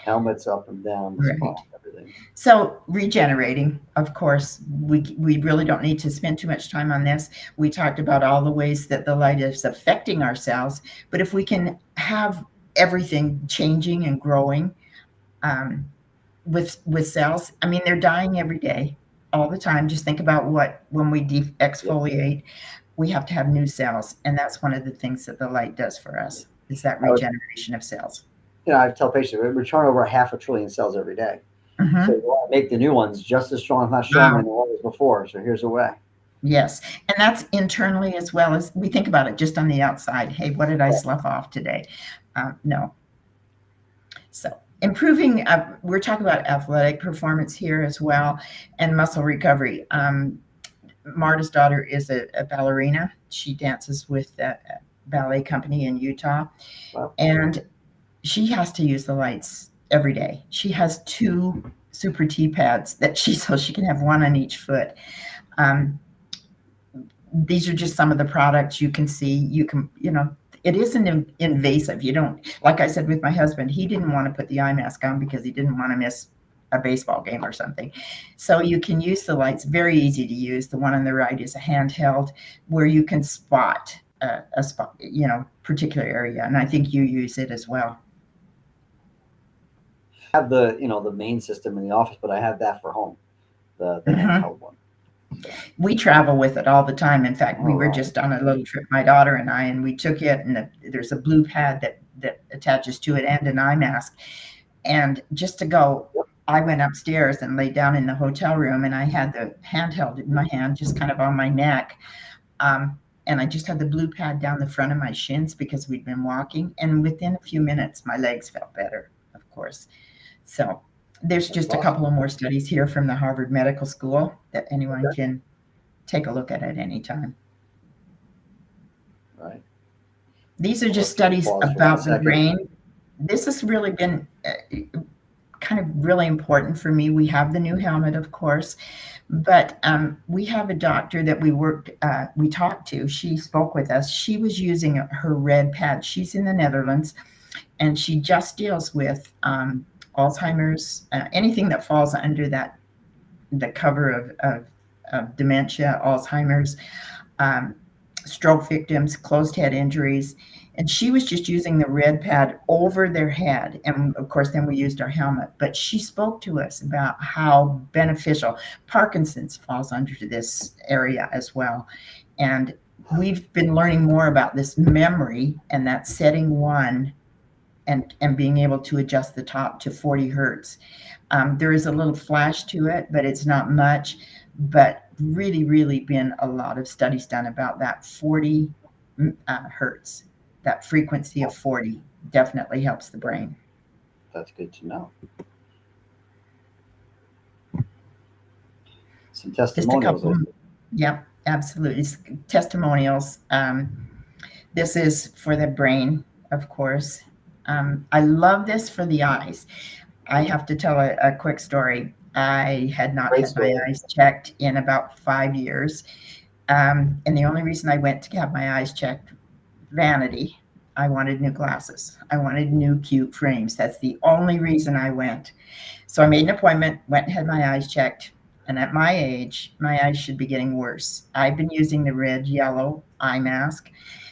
Helmets up and down,
right.
Spine, everything.
So regenerating, of course, we really don't need to spend too much time on this. We talked about all the ways that the light is affecting our cells, but if we can have everything changing and growing with cells, I mean, they're dying every day, all the time. Just think about when we exfoliate, we have to have new cells, and that's one of the things that the light does for us, is that regeneration of cells.
I tell patients we turn over 500 billion cells every day.
Mm-hmm.
So you want to make the new ones just as strong, if not stronger than the ones before. So here's a way.
Yes. And that's internally as well as we think about it just on the outside. Hey, what did I slough off today? No. So improving, we're talking about athletic performance here as well, and muscle recovery. Marta's daughter is a ballerina. She dances with a ballet company in Utah.
Wow.
And she has to use the lights every day. She has 2 Super T pads so she can have one on each foot. These are just some of the products you can see. It isn't invasive. You don't, like I said with my husband, he didn't want to put the eye mask on because he didn't want to miss a baseball game or something. So you can use the lights, very easy to use. The one on the right is a handheld where you can spot a spot, particular area. And I think you use it as well.
I have the main system in the office, but I have that for home, the handheld one. So.
We travel with it all the time. In fact, we were just on a little trip, my daughter and I, and we took it, and there's a blue pad that attaches to it and an eye mask. And just to go, I went upstairs and laid down in the hotel room, and I had the handheld in my hand, just kind of on my neck. And I just had the blue pad down the front of my shins because we'd been walking. And within a few minutes, my legs felt better, of course. So there's just a couple of more studies here from the Harvard Medical School that anyone can take a look at any time.
Right.
These are just studies about the brain. This has really been kind of really important for me. We have the new helmet, of course, but we have a doctor that we talked to. She spoke with us. She was using her red pad. She's in the Netherlands, and she just deals with Alzheimer's, anything that falls under the cover of dementia, Alzheimer's, um, stroke victims, closed head injuries. And she was just using the red pad over their head. And of course, then we used our helmet. But she spoke to us about how beneficial Parkinson's falls under this area as well. And we've been learning more about this memory and that setting one and being able to adjust the top to 40 hertz. There is a little flash to it, but it's not much. But really been a lot of studies done about that 40 hertz. That frequency of 40 definitely helps the brain.
That's good to know. Some testimonials.
Just a couple. Yeah, absolutely. Testimonials. This is for the brain, of course. I love this for the eyes. I have to tell a quick story. I had not had my eyes checked in about 5 years. And the only reason I went to have my eyes checked, vanity. I wanted new glasses. I wanted new cute frames. That's the only reason I went. So I made an appointment, went and had my eyes checked. And at my age, my eyes should be getting worse. I've been using the red yellow eye mask,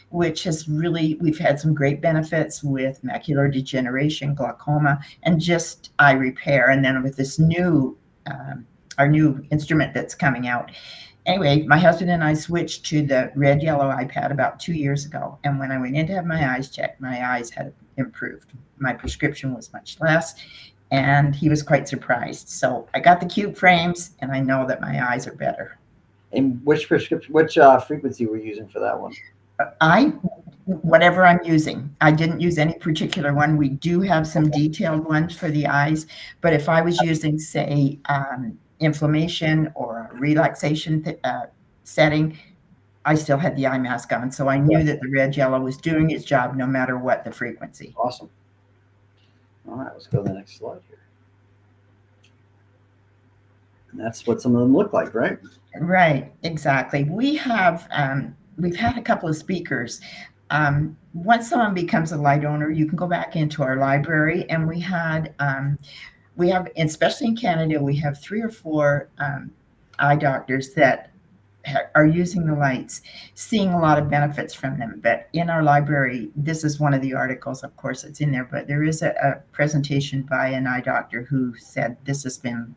which has really, we've had some great benefits with macular degeneration, glaucoma, and just eye repair. And then with this new, our new instrument that's coming out. Anyway, my husband and I switched to the red yellow iPad about 2 years ago. And when I went in to have my eyes checked, my eyes had improved. My prescription was much less, and he was quite surprised. So I got the cute frames, and I know that my eyes are better.
And which prescription, which frequency were you using for that one?
Whatever I'm using. I didn't use any particular one. We do have some detailed ones for the eyes, but if I was using, say, inflammation or a relaxation setting, I still had the eye mask on. So I knew that the red yellow was doing its job no matter what the frequency.
Awesome. All right, let's go to the next slide here. And that's what some of them look like, right?
Right, exactly. We've had a couple of speakers. Once someone becomes a light owner, you can go back into our library, and we have, especially in Canada, we have 3 or 4 eye doctors that are using the lights, seeing a lot of benefits from them. But in our library, this is one of the articles, of course, it's in there, but there is a presentation by an eye doctor who said this has been,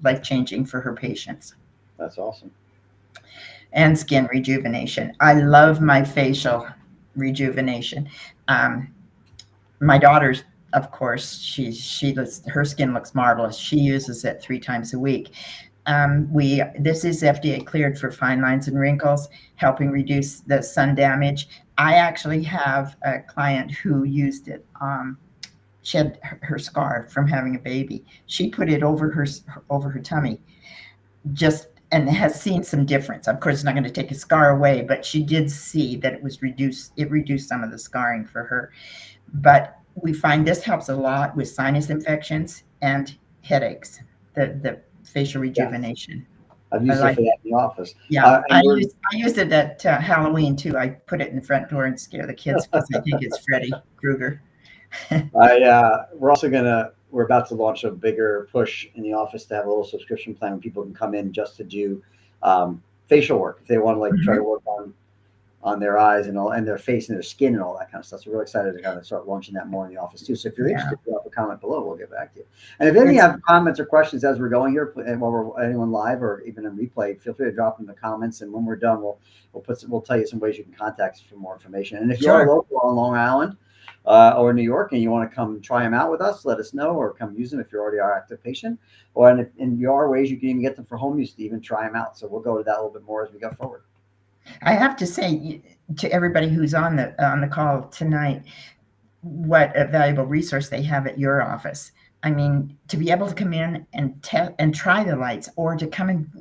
life-changing for her patients.
That's awesome.
And skin rejuvenation. I love my facial rejuvenation. My daughter's, of course, her skin looks marvelous. She uses it 3 times a week. This is FDA cleared for fine lines and wrinkles, helping reduce the sun damage. I actually have a client who used it. She had her scar from having a baby. She put it over her tummy, and has seen some difference. Of course, it's not going to take a scar away, but she did see that it reduced some of the scarring for her. But we find this helps a lot with sinus infections and headaches, the facial rejuvenation.
I've used it for that in the office.
Yeah, I used it at Halloween too. I put it in the front door and scare the kids because I think it's Freddy Krueger.
We're about to launch a bigger push in the office to have a little subscription plan where people can come in just to do facial work if they want to try to work on their eyes and their face and their skin and all that kind of stuff. So we're really excited to kind of start launching that more in the office too. So if you're interested, drop a comment below. We'll get back to you. And if any have comments or questions as we're going here, and while we're anyone live or even in replay, feel free to drop them in the comments. And when we're done, we'll tell you some ways you can contact us for more information. And if you're local on Long Island, or New York, and you want to come try them out with us, let us know, or come use them if you're already our active patient. And there are ways you can even get them for home use to even try them out. So we'll go to that a little bit more as we go forward.
I have to say to everybody who's on the call tonight, what a valuable resource they have at your office. I mean, to be able to come in and try the lights, or to come in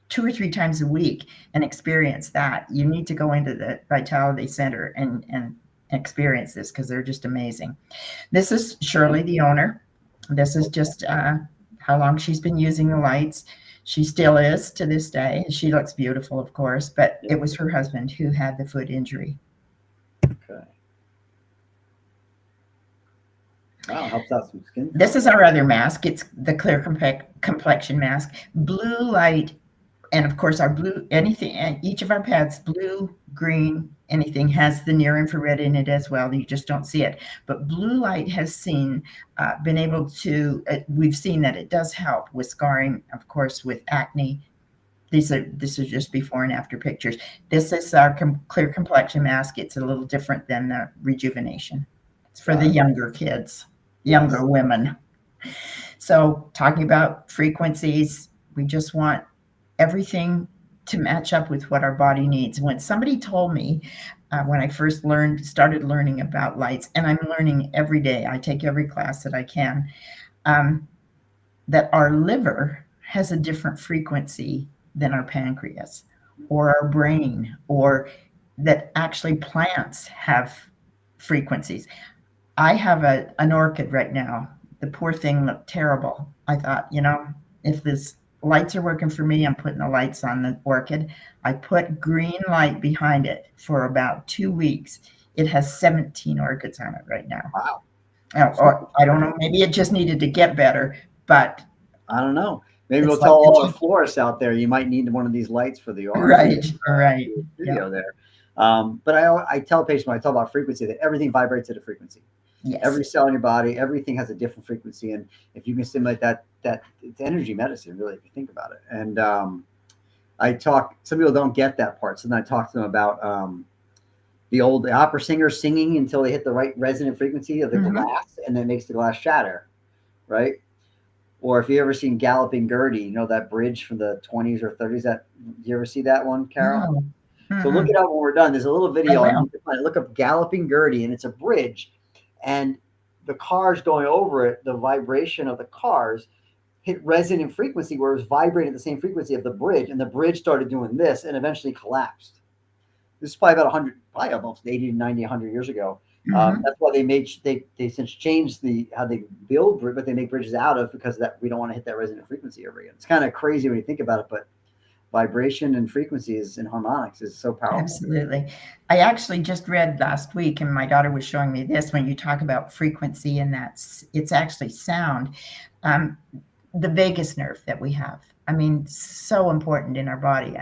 2 or 3 times a week and experience that, you need to go into the Vitality Center and experience this, because they're just amazing. This is Shirley, the owner. This is just how long she's been using the lights. She still is to this day. She looks beautiful, of course, but it was her husband who had the foot injury.
Okay. Wow, helps out some skin.
This is our other mask. It's the clear complexion mask. Blue light, and of course our blue, anything, and each of our pads, blue, green, anything has the near infrared in it as well. You just don't see it. But blue light has been able to, we've seen that it does help with scarring, of course, with acne. This is just before and after pictures. This is our clear complexion mask. It's a little different than the rejuvenation. It's for the younger kids, younger women. So talking about frequencies, we just want everything to match up with what our body needs. When somebody told me, when I first started learning about lights, and I'm learning every day, I take every class that I can, that our liver has a different frequency than our pancreas or our brain, or that actually plants have frequencies. I have an orchid right now. The poor thing looked terrible. I thought, if this lights are working for me, I'm putting the lights on the orchid. I put green light behind it for about 2 weeks. It has 17 orchids on it right now.
Wow.
Or I don't know, maybe it just needed to get better, but
I don't know. Maybe we'll tell all our florists out there, you might need one of these lights for the yard.
Right.
Studio there. But I tell patients when I talk about frequency that everything vibrates at a frequency.
Yes.
Every cell in your body, everything has a different frequency, and if you can stimulate that it's energy medicine, really, if you think about it. And some people don't get that part, so then I talk to them about the opera singers singing until they hit the right resonant frequency of the glass, and then makes the glass shatter, right? Or if you ever seen Galloping Gertie, that bridge from the 20s or 30s. You ever see that one, Carol? No. So look it up when we're done. There's a little video on YouTube. Look up Galloping Gertie, and it's a bridge, and the cars going over it, the vibration of the cars hit resonant frequency where it was vibrating at the same frequency of the bridge, and the bridge started doing this and eventually collapsed. This is probably about probably almost 80 to 90, 100 years ago. That's why they since changed how they build, but they make bridges out of, because that we don't want to hit that resonant frequency ever again. It's kind of crazy when you think about it, but vibration and frequencies and harmonics is so powerful.
Absolutely. I actually just read last week, and my daughter was showing me this, when you talk about frequency, and it's actually sound. The vagus nerve that we have, so important in our body.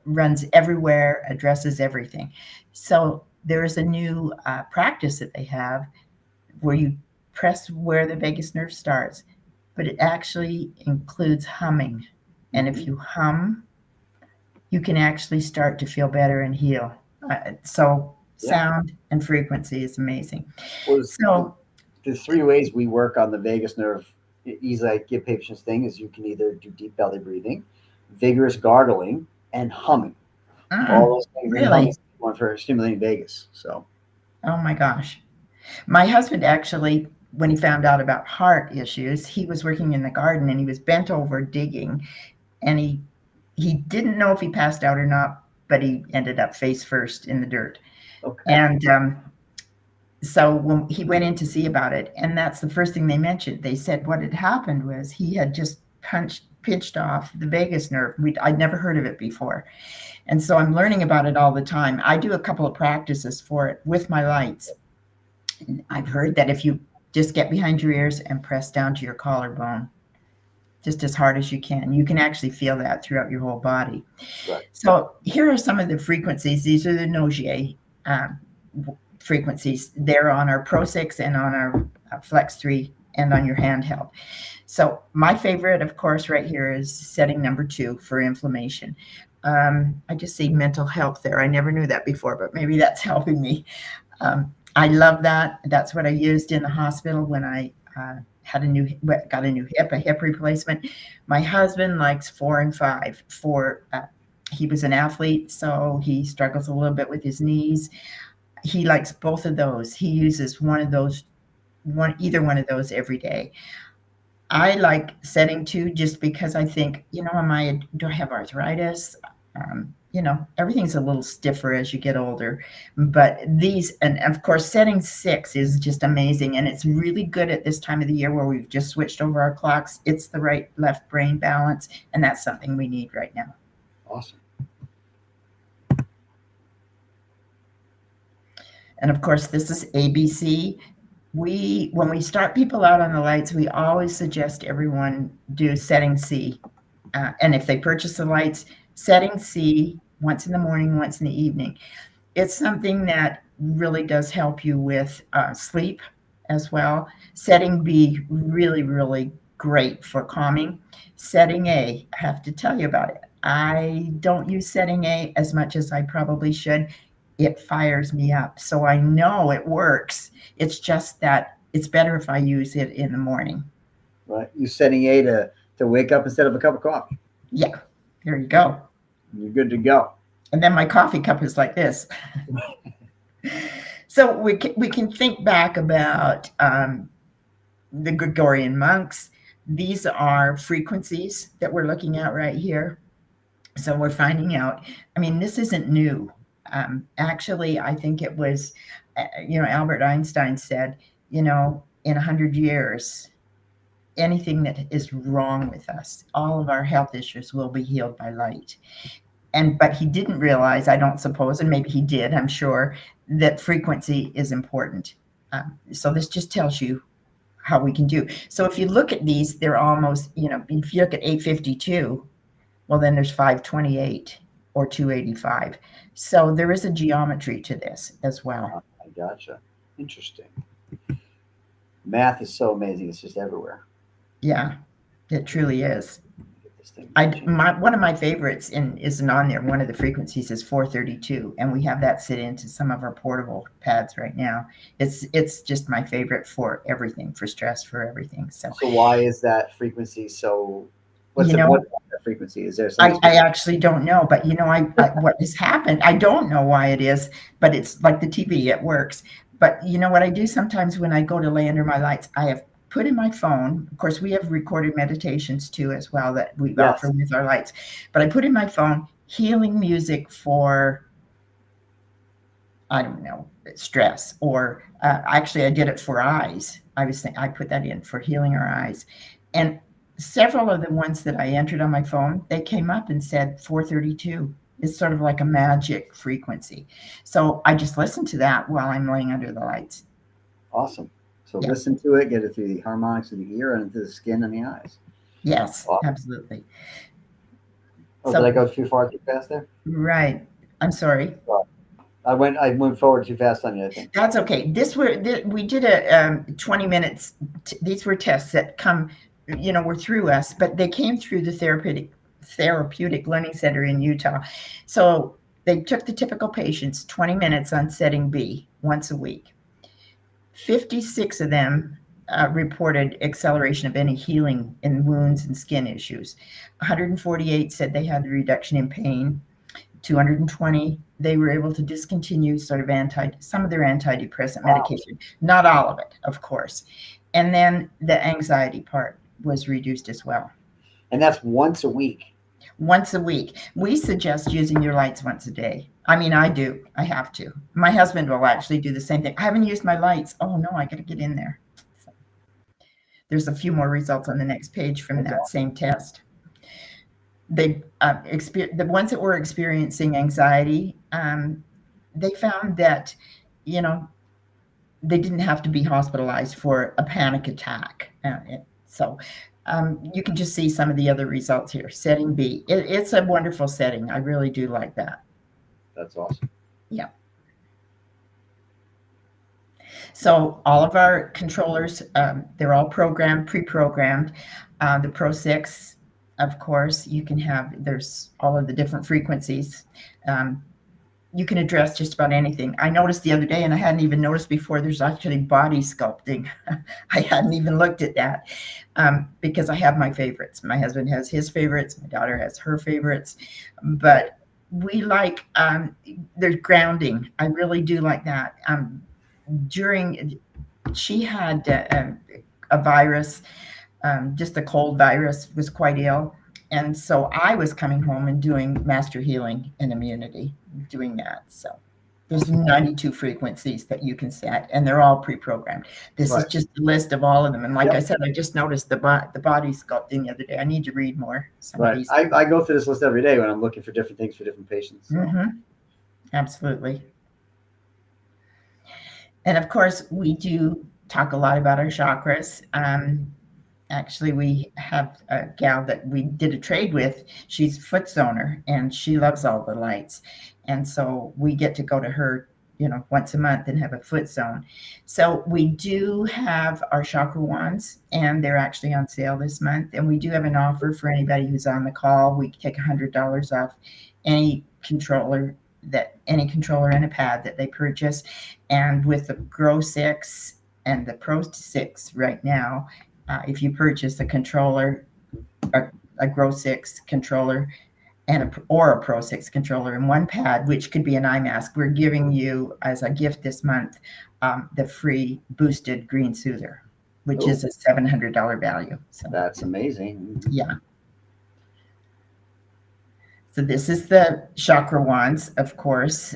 Runs everywhere, addresses everything. So there is a new practice that they have where you press where the vagus nerve starts, but it actually includes humming. And if you hum, you can actually start to feel better and heal. Sound and frequency is amazing.
So the 3 ways we work on the vagus nerve, easily I give patients is you can either do deep belly breathing, vigorous gargling, and humming. All those things.
Really?
One for stimulating vagus. So.
Oh my gosh. My husband actually, when he found out about heart issues, he was working in the garden and he was bent over digging, and he didn't know if he passed out or not, but he ended up face first in the dirt. Okay. And so when he went in to see about it, and that's the first thing they mentioned, they said what had happened was he had just pinched off the vagus nerve. I'd never heard of it before. And so I'm learning about it all the time. I do a couple of practices for it with my lights. And I've heard that if you just get behind your ears and press down to your collarbone, just as hard as you can actually feel that throughout your whole body. Right. So here are some of the frequencies. These are the Nogier frequencies. They're on our Pro 6 and on our Flex 3 and on your handheld. So my favorite, of course, right here is setting number 2 for inflammation. I just see mental health there. I never knew that before, but maybe that's helping me. I love that. That's what I used in the hospital when I got a new hip replacement. My husband likes 4 and 5. He was an athlete, so he struggles a little bit with his knees. He likes both of those. He uses either one of those every day. I like setting 2 just because I think, do I have arthritis? everything's a little stiffer as you get older. But these, and of course, setting 6 is just amazing. And it's really good at this time of the year where we've just switched over our clocks. It's the right left brain balance. And that's something we need right now.
Awesome.
And of course, this is ABC. When we start people out on the lights, we always suggest everyone do setting C. And if they purchase the lights, setting C once in the morning, once in the evening. It's something that really does help you with sleep as well. Setting B, really, really great for calming. Setting A, I have to tell you about it. I don't use setting A as much as I probably should. It fires me up. So I know it works. It's just that it's better if I use it in the morning.
Right. You setting A to wake up instead of a cup of coffee.
Yeah, there you go.
You're good to go.
And then my coffee cup is like this. So we can think back about the Gregorian monks. These are frequencies that we're looking at right here. So we're finding out, this isn't new. Actually, I think it was, Albert Einstein said, in 100 years, anything that is wrong with us, all of our health issues will be healed by light. But he didn't realize, I don't suppose, and maybe he did, I'm sure, that frequency is important. So this just tells you how we can do. So if you look at these, they're almost, if you look at 852, well, then there's 528 or 285. So there is a geometry to this as well.
I gotcha. Interesting. Math is so amazing. It's just everywhere.
Yeah, it truly is. One of my favorites isn't on there. One of the frequencies is 432, and we have that sit into some of our portable pads right now. It's just my favorite for everything, for stress, for everything. So
why is that frequency so? What frequency is there?
I actually don't know, but what has happened? I don't know why it is, but it's like the TV. It works. But you know what I do sometimes when I go to lay under my lights, I have put in my phone. Of course, we have recorded meditations too as well that we offer with our lights. But I put in my phone healing music for, I don't know, stress, or actually I did it for eyes. I put that in for healing our eyes. And several of the ones that I entered on my phone, they came up and said 432. It's sort of like a magic frequency. So I just listen to that while I'm laying under the lights.
Awesome. So listen to it, get it through the harmonics of the ear and into the skin and the eyes.
Yes, absolutely.
Oh, did I go too far, too fast there?
Right. I'm sorry.
I went forward too fast on you, I think.
That's okay. We did a 20 minutes. These were tests that were through us, but they came through the Therapeutic Learning Center in Utah. So they took the typical patients 20 minutes on setting B once a week. 56 of them reported acceleration of any healing in wounds and skin issues. 148 said they had a reduction in pain. 220, they were able to discontinue some of their antidepressant medication. Not all of it, of course. And then the anxiety part was reduced as well.
And that's once a week.
Once a week. We suggest using your lights once a day. I do. I have to. My husband will actually do the same thing. I haven't used my lights. Oh no, I got to get in there. So, there's a few more results on the next page from that same test. The ones that were experiencing anxiety, they found that, they didn't have to be hospitalized for a panic attack. So you can just see some of the other results here. Setting B. It's a wonderful setting. I really do like that.
That's awesome.
Yeah. So all of our controllers, they're all pre-programmed. The Pro 6, of course, there's all of the different frequencies. You can address just about anything. I noticed the other day, and I hadn't even noticed before, there's actually body sculpting. I hadn't even looked at that because I have my favorites. My husband has his favorites. My daughter has her favorites. But we like, there's grounding. I really do like that. She had a virus, just a cold virus, was quite ill. And so I was coming home and doing master healing and immunity, doing that. So there's 92 frequencies that you can set, and they're all pre-programmed. This is just a list of all of them. And like I said, I just noticed the body sculpting the other day. I need to read more.
Right. I go through this list every day when I'm looking for different things for different patients. So.
Absolutely. And of course, we do talk a lot about our chakras. Actually, we have a gal that we did a trade with. She's a foot zoner, and she loves all the lights. And so we get to go to her, once a month and have a foot zone. So we do have our chakra wands, and they're actually on sale this month. And we do have an offer for anybody who's on the call. We take $100 off any controller and a pad that they purchase. And with the Grow 6 and the Pro 6 right now, if you purchase a controller, a Grow 6 controller, or a Pro 6 controller and one pad, which could be an eye mask, we're giving you as a gift this month the free boosted green soother, which is a $700 value. So
that's amazing.
Yeah. So this is the chakra wands, of course.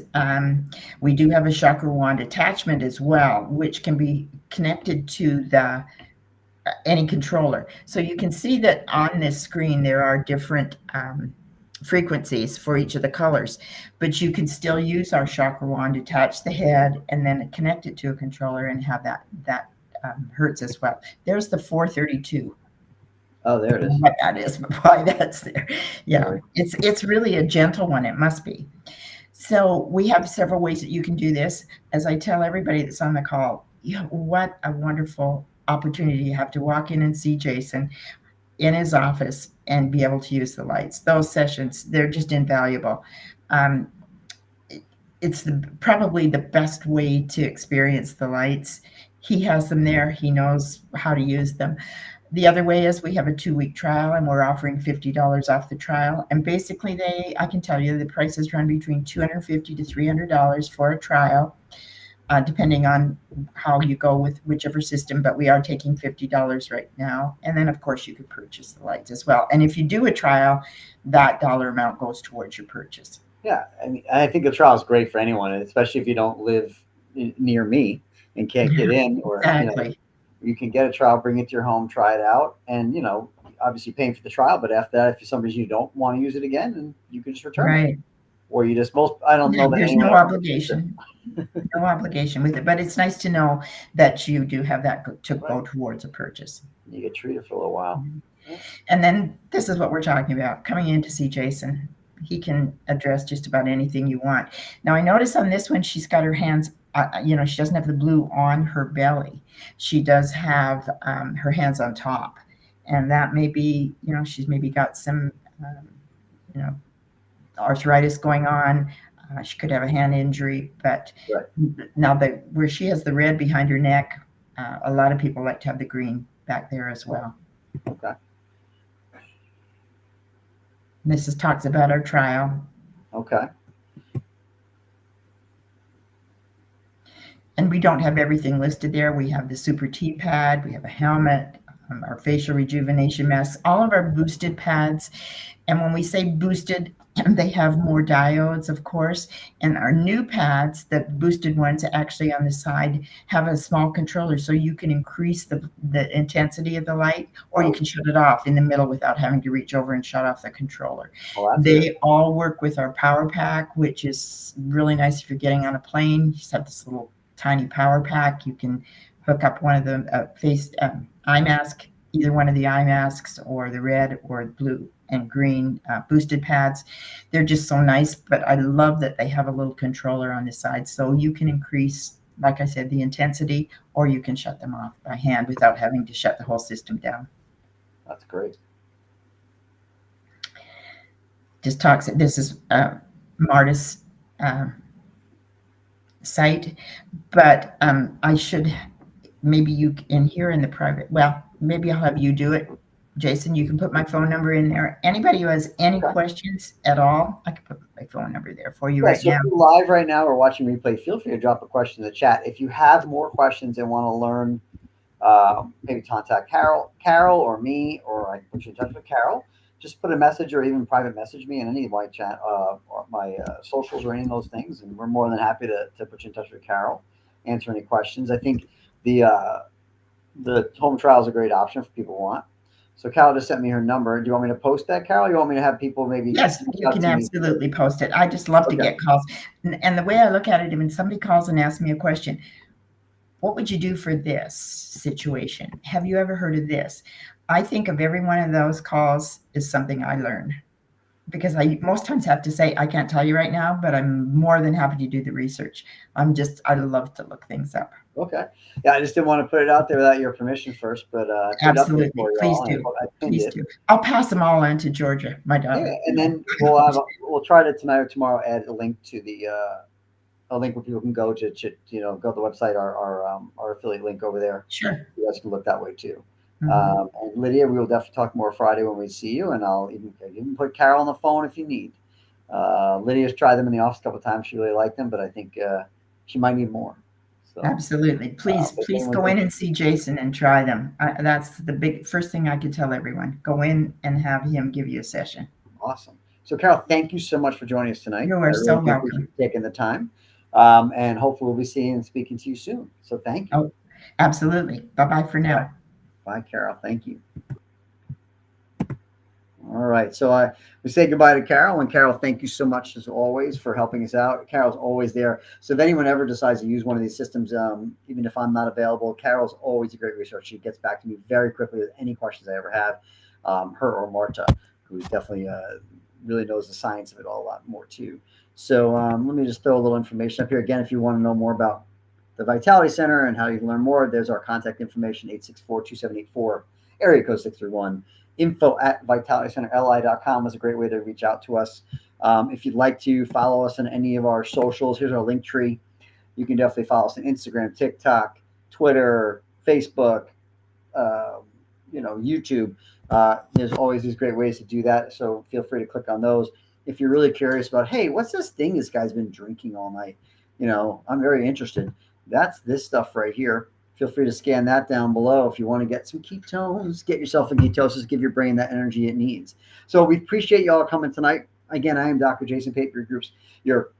We do have a chakra wand attachment as well, which can be connected to any controller. So you can see that on this screen there are different frequencies for each of the colors, but you can still use our chakra wand, attach the head, and then connect it to a controller and have that hertz as well. There's the 432.
Oh, there it is.
What that is, but why that's there. Yeah, it's really a gentle one. It must be. So we have several ways that you can do this. As I tell everybody that's on the call, what a wonderful opportunity you have to walk in and see Jason in his office and be able to use the lights. Those sessions, they're just invaluable. It's probably the best way to experience the lights. He has them there. He knows how to use them. The other way is we have a 2-week trial, and we're offering $50 off the trial. And basically, I can tell you the prices run between $250 to $300 for a trial, depending on how you go with whichever system. But we are taking $50 right now. And then, of course, you could purchase the lights as well. And if you do a trial, that dollar amount goes towards your purchase.
Yeah, I mean, I think the trial is great for anyone, especially if you don't live near me and can't get in, or
exactly.
You can get a trial, bring it to your home, try it out, and obviously paying for the trial. But after that, if for some reason you don't want to use it again, then you can just return it. Or you just I don't know that
there's no obligation. No obligation with it, but it's nice to know that you do have that to go towards a purchase.
You get treated for a little while.
And then this is what we're talking about, coming in to see Jason. He can address just about anything you want. Now, I notice on this one, she's got her hands, she doesn't have the blue on her belly. She does have her hands on top. And that may be, she's maybe got some, arthritis going on. She could have a hand injury, but now where she has the red behind her neck, a lot of people like to have the green back there as well.
Okay.
This talks about our trial.
Okay.
And we don't have everything listed there. We have the Super T pad, we have a helmet, our facial rejuvenation masks, all of our boosted pads. And when we say boosted, they have more diodes, of course. And our new pads, the boosted ones actually on the side, have a small controller. So you can increase the intensity of the light, or you can shut it off in the middle without having to reach over and shut off the controller. They all work with our power pack, which is really nice if you're getting on a plane. You just have this little tiny power pack. You can hook up one of the eye mask, either one of the eye masks, or the red or the blue and green boosted pads. They're just so nice, but I love that they have a little controller on the side, so you can increase, like I said, the intensity, or you can shut them off by hand without having to shut the whole system down.
That's great.
Just talks, this is Marta's site, but I should, maybe you can hear in the private, maybe I'll have you do it. Jason, you can put my phone number in there. Anybody who has any questions at all, I can put my phone number there for you right now.
If you're live right now or watching replay, feel free to drop a question in the chat. If you have more questions and want to learn, maybe contact Carol or me, or I can put you in touch with Carol. just put a message or even private message me in any of my chat, or my socials or any of those things, and we're more than happy to put you in touch with Carol, answer any questions. I think the home trial is a great option for people who want. So Carol just sent me her number. Do you want me to post that, Carol? You want me to have people maybe?
Yes, you can absolutely post it. I just love to get calls. And the way I look at it, when somebody calls and asks me a question, what would you do for this situation? Have you ever heard of this? I think of every one of those calls as something I learn, because I most times have to say, I can't tell you right now, but I'm more than happy to do the research. I love to look things up.
Okay. Yeah, I just didn't want to put it out there without your permission first, but
absolutely, please do. Please do. I'll pass them all on to Georgia, my daughter.
Yeah, and then we'll try to tonight or tomorrow add a link to a link where people can go to go to the website, our affiliate link over there.
Sure.
You guys can look that way too. And Lydia, we will definitely talk more Friday when we see you, and I'll even put Carol on the phone if you need. Lydia's tried them in the office a couple of times. She really liked them, but I think she might need more. So,
absolutely. Please go in and see Jason and try them. That's the first thing I could tell everyone. Go in and have him give you a session.
Awesome. So Carol, thank you so much for joining us tonight.
You are so welcome.
Taking the time. And hopefully we'll be seeing and speaking to you soon. So thank you.
Oh, absolutely. Bye-bye for now.
Bye, Carol. Thank you. All right. So we say goodbye to Carol. And Carol, thank you so much, as always, for helping us out. Carol's always there. So if anyone ever decides to use one of these systems, even if I'm not available, Carol's always a great resource. She gets back to me very quickly with any questions I ever have. Her or Marta, who definitely really knows the science of it all a lot more, too. So let me just throw a little information up here. Again, if you want to know more about the Vitality Center and how you can learn more, there's our contact information, 864-2784, area code 631. info@vitalitycenterli.com is a great way to reach out to us. If you'd like to follow us on any of our socials, here's our link tree. You can definitely follow us on Instagram, TikTok, Twitter, Facebook, YouTube. There's always these great ways to do that. So feel free to click on those. If you're really curious about, hey, what's this thing this guy's been drinking all night? I'm very interested. That's this stuff right here. Feel free to scan that down below if you want to get some ketones, get yourself in ketosis, give your brain that energy it needs. So we appreciate you all coming tonight. Again, I am Dr. Jason Pape, your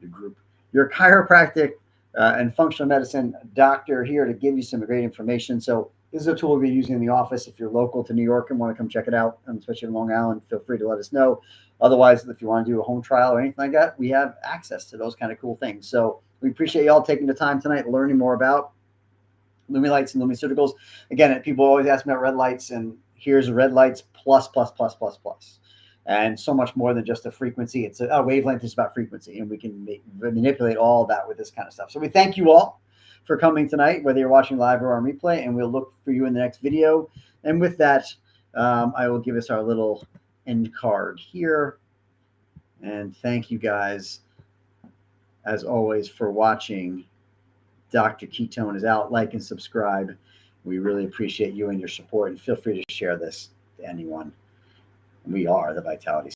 chiropractic and functional medicine doctor, here to give you some great information. So this is a tool we'll be using in the office. If you're local to New York and want to come check it out, especially in Long Island, feel free to let us know. Otherwise, if you want to do a home trial or anything like that, we have access to those kind of cool things. So we appreciate you all taking the time tonight, learning more about Lumi Lights and Lumiceuticals. Again, people always ask me about red lights, and here's red lights plus. And so much more than just a frequency. It's a wavelength is about frequency, and we can manipulate all that with this kind of stuff. So we thank you all for coming tonight, whether you're watching live or on replay, and we'll look for you in the next video. And with that, I will give us our little end card here. And thank you guys, as always, for watching. Dr. Ketone is out. Like and subscribe. We really appreciate you and your support, and feel free to share this to anyone. We are the Vitality